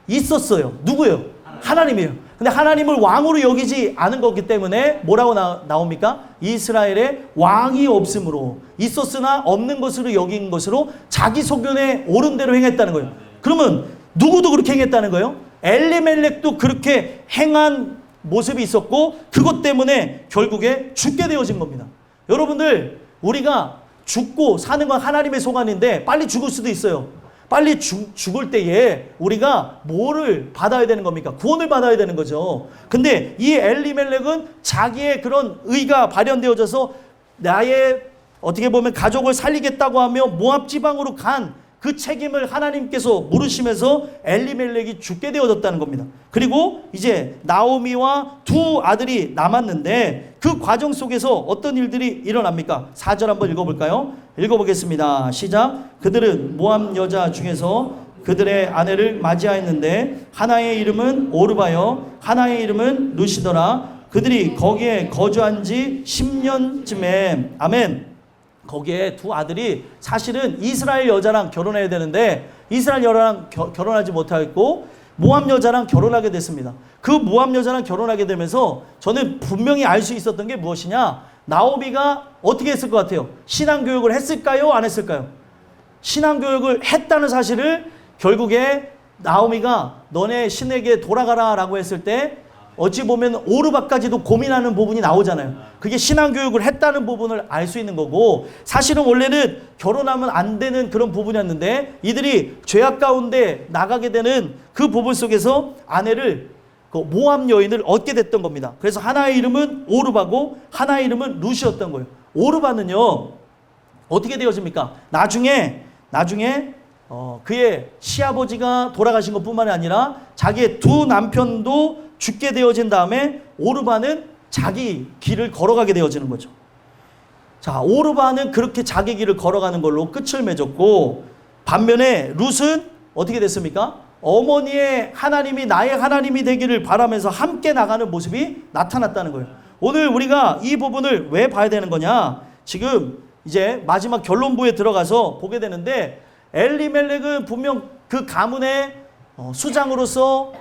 있었어요. 누구예요? 하나님이에요. 근데 하나님을 왕으로 여기지 않은 거기 때문에 뭐라고 나옵니까? 이스라엘에 왕이 없으므로, 있었으나 없는 것으로 여긴 것으로 자기 소견에 옳은 대로 행했다는 거예요. 그러면 누구도 그렇게 행했다는 거예요. 엘리멜렉도 그렇게 행한 모습이 있었고 그것 때문에 결국에 죽게 되어진 겁니다. 여러분들 우리가 죽고 사는 건 하나님의 소관인데 빨리 죽을 수도 있어요. 빨리 죽을 때에 우리가 뭐를 받아야 되는 겁니까? 구원을 받아야 되는 거죠. 근데 이 엘리멜렉은 자기의 그런 의가 발현되어져서 나의 어떻게 보면 가족을 살리겠다고 하며 모압 지방으로 간 그 책임을 하나님께서 물으시면서 엘리멜렉이 죽게 되어졌다는 겁니다. 그리고 이제 나오미와 두 아들이 남았는데 그 과정 속에서 어떤 일들이 일어납니까? 4절 한번 읽어볼까요? 읽어보겠습니다. 시작. 그들은 모압 여자 중에서 그들의 아내를 맞이하였는데 하나의 이름은 오르바요 하나의 이름은 루시더라. 그들이 거기에 거주한 지 10년쯤에 아멘. 거기에 두 아들이 사실은 이스라엘 여자랑 결혼해야 되는데 이스라엘 여자랑 결혼하지 못하고 모압 여자랑 결혼하게 됐습니다. 그 모압 여자랑 결혼하게 되면서 저는 분명히 알 수 있었던 게 무엇이냐? 나오미가 어떻게 했을 것 같아요? 신앙교육을 했을까요? 안 했을까요? 신앙교육을 했다는 사실을 결국에 나오미가 너네 신에게 돌아가라 라고 했을 때 어찌 보면 오르바까지도 고민하는 부분이 나오잖아요. 그게 신앙교육을 했다는 부분을 알 수 있는 거고 사실은 원래는 결혼하면 안 되는 그런 부분이었는데 이들이 죄악 가운데 나가게 되는 그 부분 속에서 아내를 그 모압 여인을 얻게 됐던 겁니다. 그래서 하나의 이름은 오르바고 하나의 이름은 루시였던 거예요. 오르바는요 어떻게 되어집니까? 나중에 그의 시아버지가 돌아가신 것뿐만 아니라 자기의 두 남편도 죽게 되어진 다음에 오르바는 자기 길을 걸어가게 되어지는 거죠. 자, 오르바는 그렇게 자기 길을 걸어가는 걸로 끝을 맺었고 반면에 룻은 어떻게 됐습니까? 어머니의 하나님이 나의 하나님이 되기를 바라면서 함께 나가는 모습이 나타났다는 거예요. 오늘 우리가 이 부분을 왜 봐야 되는 거냐? 지금 이제 마지막 결론부에 들어가서 보게 되는데 엘리멜렉은 분명 그 가문의 수장으로서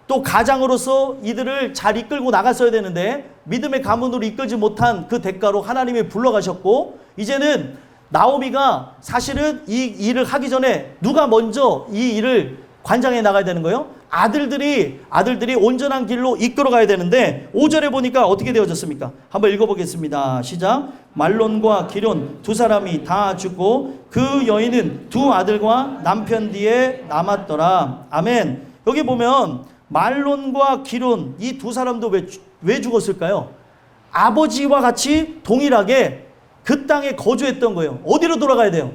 또 가장으로서 이들을 잘 이끌고 나갔어야 되는데 믿음의 가문으로 이끌지 못한 그 대가로 하나님이 불러가셨고 이제는 나오미가 사실은 이 일을 하기 전에 누가 먼저 이 일을 관장해 나가야 되는 거예요? 아들들이 온전한 길로 이끌어 가야 되는데 5절에 보니까 어떻게 되어졌습니까? 한번 읽어보겠습니다. 시작. 말론과 기럨 두 사람이 다 죽고 그 여인은 두 아들과 남편 뒤에 남았더라. 아멘. 여기 보면 말론과 기럨 이 두 사람도 왜 죽었을까요? 아버지와 같이 동일하게 그 땅에 거주했던 거예요. 어디로 돌아가야 돼요?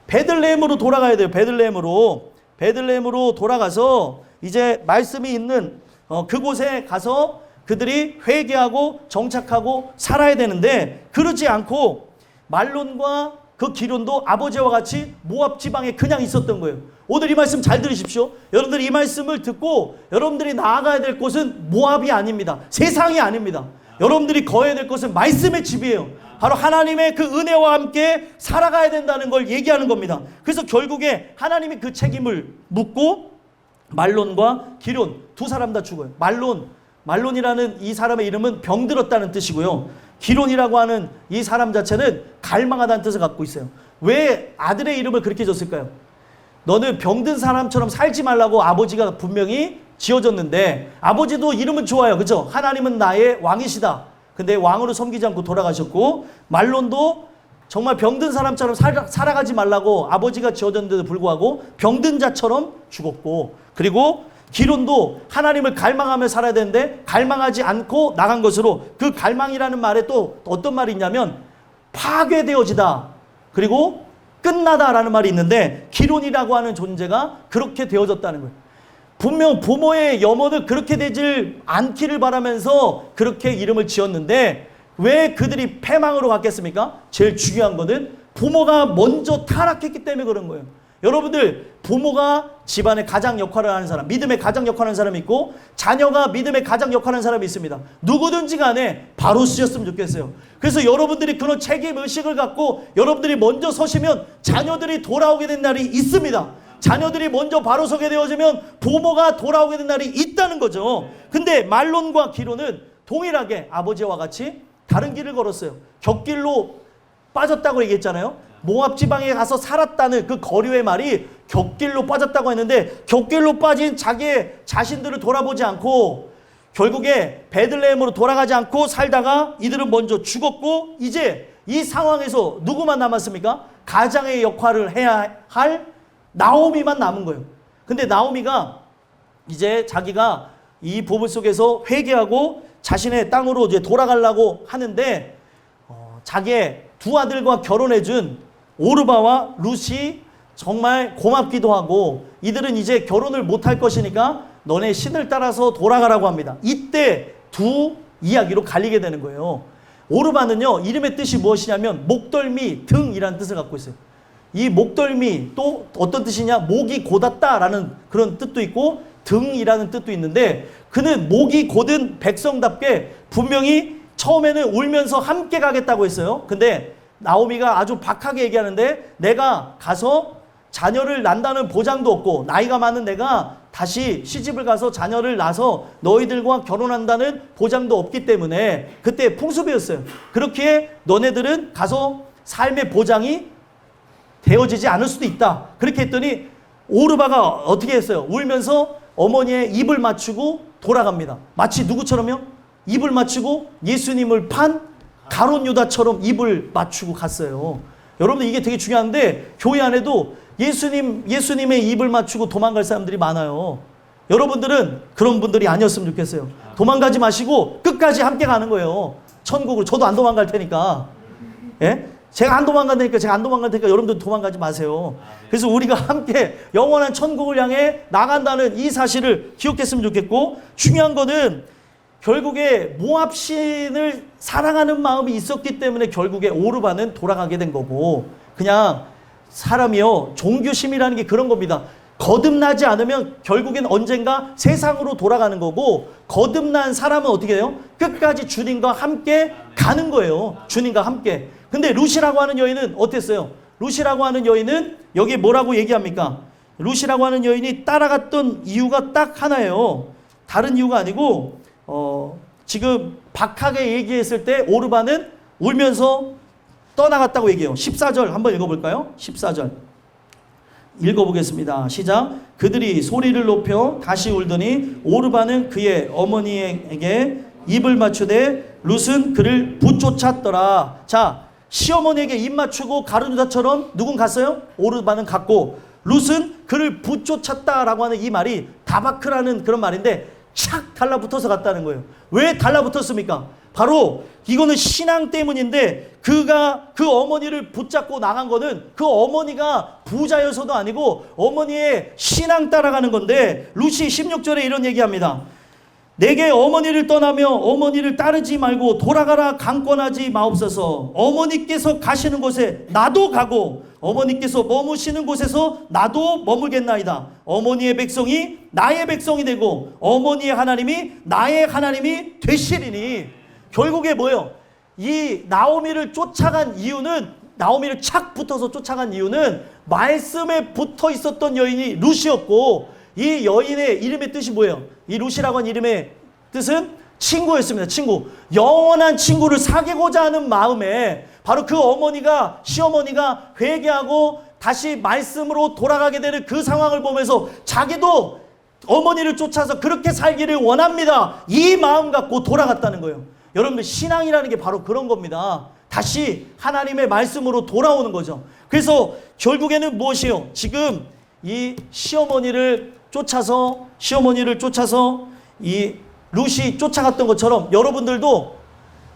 베들레헴으로 돌아가야 돼요. 베들레헴으로 돌아가서 이제 말씀이 있는 그곳에 가서 그들이 회개하고 정착하고 살아야 되는데 그러지 않고 말론과 그 기럨도 아버지와 같이 모압 지방에 그냥 있었던 거예요. 오늘 이 말씀 잘 들으십시오. 여러분들 이 말씀을 듣고 여러분들이 나아가야 될 곳은 모압이 아닙니다. 세상이 아닙니다. 여러분들이 거해야 될 것은 말씀의 집이에요. 바로 하나님의 그 은혜와 함께 살아가야 된다는 걸 얘기하는 겁니다. 그래서 결국에 하나님이 그 책임을 묻고 말론과 기럨 두 사람 다 죽어요. 말론이라는 이 사람의 이름은 병들었다는 뜻이고요. 기럨이라고 하는 이 사람 자체는 갈망하다는 뜻을 갖고 있어요. 왜 아들의 이름을 그렇게 줬을까요? 너는 병든 사람처럼 살지 말라고 아버지가 분명히 지어줬는데 아버지도 이름은 좋아요. 그렇죠? 하나님은 나의 왕이시다. 근데 왕으로 섬기지 않고 돌아가셨고 말론도 정말 병든 사람처럼 살아가지 말라고 아버지가 지어줬는데도 불구하고 병든 자처럼 죽었고 그리고 기럨도 하나님을 갈망하며 살아야 되는데 갈망하지 않고 나간 것으로 그 갈망이라는 말에 또 어떤 말이 있냐면 파괴되어지다 그리고 끝나다라는 말이 있는데 기럨이라고 하는 존재가 그렇게 되어졌다는 거예요. 분명 부모의 염원을 그렇게 되질 않기를 바라면서 그렇게 이름을 지었는데 왜 그들이 패망으로 갔겠습니까? 제일 중요한 거는 부모가 먼저 타락했기 때문에 그런 거예요. 여러분들 부모가 집안의 가장 역할을 하는 사람, 믿음의 가장 역할을 하는 사람이 있고 자녀가 믿음의 가장 역할을 하는 사람이 있습니다. 누구든지 간에 바로 쓰셨으면 좋겠어요. 그래서 여러분들이 그런 책임의식을 갖고 여러분들이 먼저 서시면 자녀들이 돌아오게 된 날이 있습니다. 자녀들이 먼저 바로 서게 되어지면 부모가 돌아오게 된 날이 있다는 거죠. 근데 말론과 기럨은 동일하게 아버지와 같이 다른 길을 걸었어요. 격길로 빠졌다고 얘기했잖아요. 모압 지방에 가서 살았다는 그 거류의 말이 격길로 빠졌다고 했는데 격길로 빠진 자기의 자신들을 돌아보지 않고 결국에 베들레헴으로 돌아가지 않고 살다가 이들은 먼저 죽었고 이제 이 상황에서 누구만 남았습니까? 가장의 역할을 해야 할 나오미만 남은 거예요. 근데 나오미가 이제 자기가 이 부부 속에서 회개하고 자신의 땅으로 이제 돌아가려고 하는데 자기의 두 아들과 결혼해준 오르바와 룻이 정말 고맙기도 하고 이들은 이제 결혼을 못할 것이니까 너네 신을 따라서 돌아가라고 합니다. 이때 두 이야기로 갈리게 되는 거예요. 오르바는요, 이름의 뜻이 무엇이냐면 목덜미, 등이라는 뜻을 갖고 있어요. 이 목덜미 또 어떤 뜻이냐? 목이 곧았다라는 그런 뜻도 있고 등이라는 뜻도 있는데 그는 목이 곧은 백성답게 분명히 처음에는 울면서 함께 가겠다고 했어요. 근데 나오미가 아주 박하게 얘기하는데 내가 가서 자녀를 낳는다는 보장도 없고 나이가 많은 내가 다시 시집을 가서 자녀를 낳아서 너희들과 결혼한다는 보장도 없기 때문에 그때 풍습이었어요. 그렇기에 너네들은 가서 삶의 보장이 되어지지 않을 수도 있다. 그렇게 했더니 오르바가 어떻게 했어요? 울면서 어머니의 입을 맞추고 돌아갑니다. 마치 누구처럼요? 입을 맞추고 예수님을 판 가룟 유다처럼 입을 맞추고 갔어요. 여러분들 이게 되게 중요한데 교회 안에도 예수님의 입을 맞추고 도망갈 사람들이 많아요. 여러분들은 그런 분들이 아니었으면 좋겠어요. 도망가지 마시고 끝까지 함께 가는 거예요. 천국을. 저도 안 도망갈 테니까. 예? 제가 안 도망갈 테니까 여러분들 도망가지 마세요. 그래서 우리가 함께 영원한 천국을 향해 나간다는 이 사실을 기억했으면 좋겠고 중요한 거는 결국에 모압 신을 사랑하는 마음이 있었기 때문에 결국에 오르바는 돌아가게 된 거고 그냥 사람이요 종교심이라는 게 그런 겁니다. 거듭나지 않으면 결국엔 언젠가 세상으로 돌아가는 거고 거듭난 사람은 어떻게 해요? 끝까지 주님과 함께 가는 거예요. 주님과 함께. 근데 룻이라고 하는 여인은 어땠어요? 룻이라고 하는 여인은 여기 뭐라고 얘기합니까? 룻이라고 하는 여인이 따라갔던 이유가 딱 하나예요. 다른 이유가 아니고 지금 박하게 얘기했을 때 오르바는 울면서 떠나갔다고 얘기해요. 14절 한번 읽어볼까요? 14절 읽어보겠습니다. 시작. 그들이 소리를 높여 다시 울더니 오르바는 그의 어머니에게 입을 맞추되 룻은 그를 붙쫓았더라. 자, 시어머니에게 입 맞추고 가룟 유다처럼 누군 갔어요? 오르바는 갔고 룻은 그를 붙쫓았다라고 하는 이 말이 다바크라는 그런 말인데 착 달라붙어서 갔다는 거예요. 왜 달라붙었습니까? 바로 이거는 신앙 때문인데 그가 그 어머니를 붙잡고 나간 거는 그 어머니가 부자여서도 아니고 어머니의 신앙 따라가는 건데 룻이 16절에 이런 얘기합니다. 내게 어머니를 떠나며 어머니를 따르지 말고 돌아가라 강권하지 마옵소서. 어머니께서 가시는 곳에 나도 가고 어머니께서 머무시는 곳에서 나도 머물겠나이다. 어머니의 백성이 나의 백성이 되고 어머니의 하나님이 나의 하나님이 되시리니. 결국에 뭐예요? 이 나오미를 쫓아간 이유는 나오미를 착 붙어서 쫓아간 이유는 말씀에 붙어 있었던 여인이 룻이었고 이 여인의 이름의 뜻이 뭐예요? 이 룻이라고 하는 이름의 뜻은 친구였습니다. 친구. 영원한 친구를 사귀고자 하는 마음에 바로 그 시어머니가 회개하고 다시 말씀으로 돌아가게 되는 그 상황을 보면서 자기도 어머니를 쫓아서 그렇게 살기를 원합니다. 이 마음 갖고 돌아갔다는 거예요. 여러분들 신앙이라는 게 바로 그런 겁니다. 다시 하나님의 말씀으로 돌아오는 거죠. 그래서 결국에는 무엇이에요? 지금 이 시어머니를 쫓아서 이 룻이 쫓아갔던 것처럼 여러분들도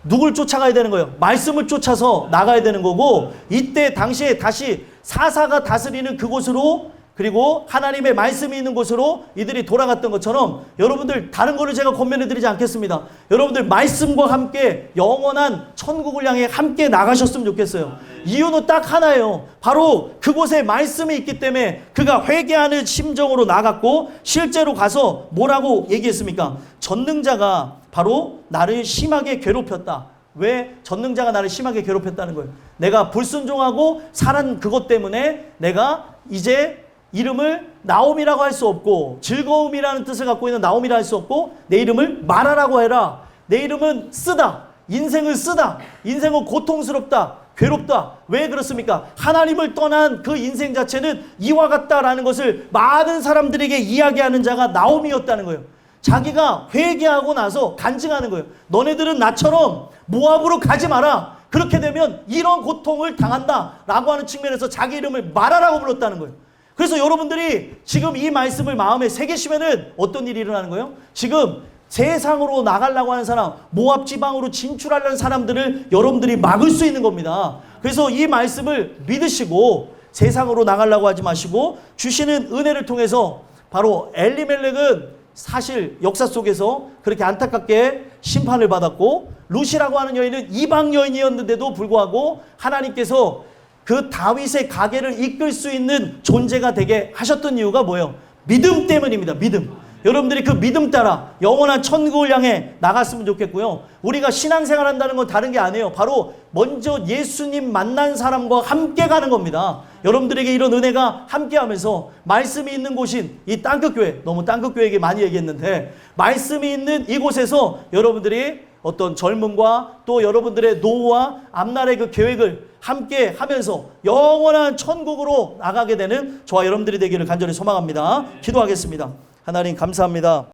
누굴 쫓아가야 되는 거예요? 말씀을 쫓아서 나가야 되는 거고 이때 당시에 다시 사사가 다스리는 그곳으로 그리고 하나님의 말씀이 있는 곳으로 이들이 돌아갔던 것처럼 여러분들 다른 거를 제가 권면해 드리지 않겠습니다. 여러분들 말씀과 함께 영원한 천국을 향해 함께 나가셨으면 좋겠어요. 이유는 딱 하나예요. 바로 그곳에 말씀이 있기 때문에 그가 회개하는 심정으로 나갔고 실제로 가서 뭐라고 얘기했습니까? 전능자가 바로 나를 심하게 괴롭혔다. 왜 전능자가 나를 심하게 괴롭혔다는 거예요? 내가 불순종하고 살한 그것 때문에 내가 이제 이름을 나옴이라고 할 수 없고 즐거움이라는 뜻을 갖고 있는 나옴이라 할 수 없고 내 이름을 말하라고 해라. 내 이름은 쓰다. 인생을 쓰다. 인생은 고통스럽다. 괴롭다. 왜 그렇습니까? 하나님을 떠난 그 인생 자체는 이와 같다라는 것을 많은 사람들에게 이야기하는 자가 나옴이었다는 거예요. 자기가 회개하고 나서 간증하는 거예요. 너네들은 나처럼 모압으로 가지 마라. 그렇게 되면 이런 고통을 당한다 라고 하는 측면에서 자기 이름을 말하라고 불렀다는 거예요. 그래서 여러분들이 지금 이 말씀을 마음에 새기시면은 어떤 일이 일어나는 거예요? 지금 세상으로 나가려고 하는 사람, 모압 지방으로 진출하려는 사람들을 여러분들이 막을 수 있는 겁니다. 그래서 이 말씀을 믿으시고 세상으로 나가려고 하지 마시고 주시는 은혜를 통해서 바로 엘리멜렉은 사실 역사 속에서 그렇게 안타깝게 심판을 받았고 룻이라고 하는 여인은 이방 여인이었는데도 불구하고 하나님께서 그 다윗의 가게를 이끌 수 있는 존재가 되게 하셨던 이유가 뭐예요? 믿음 때문입니다. 믿음. 여러분들이 그 믿음 따라 영원한 천국을 향해 나갔으면 좋겠고요. 우리가 신앙생활 한다는 건 다른 게 아니에요. 바로 먼저 예수님 만난 사람과 함께 가는 겁니다. 여러분들에게 이런 은혜가 함께 하면서 말씀이 있는 곳인 이 땅끝교회, 너무 땅끝교회에게 많이 얘기했는데 말씀이 있는 이곳에서 여러분들이 어떤 젊음과 또 여러분들의 노후와 앞날의 그 계획을 함께 하면서 영원한 천국으로 나가게 되는 저와 여러분들이 되기를 간절히 소망합니다. 기도하겠습니다. 하나님 감사합니다.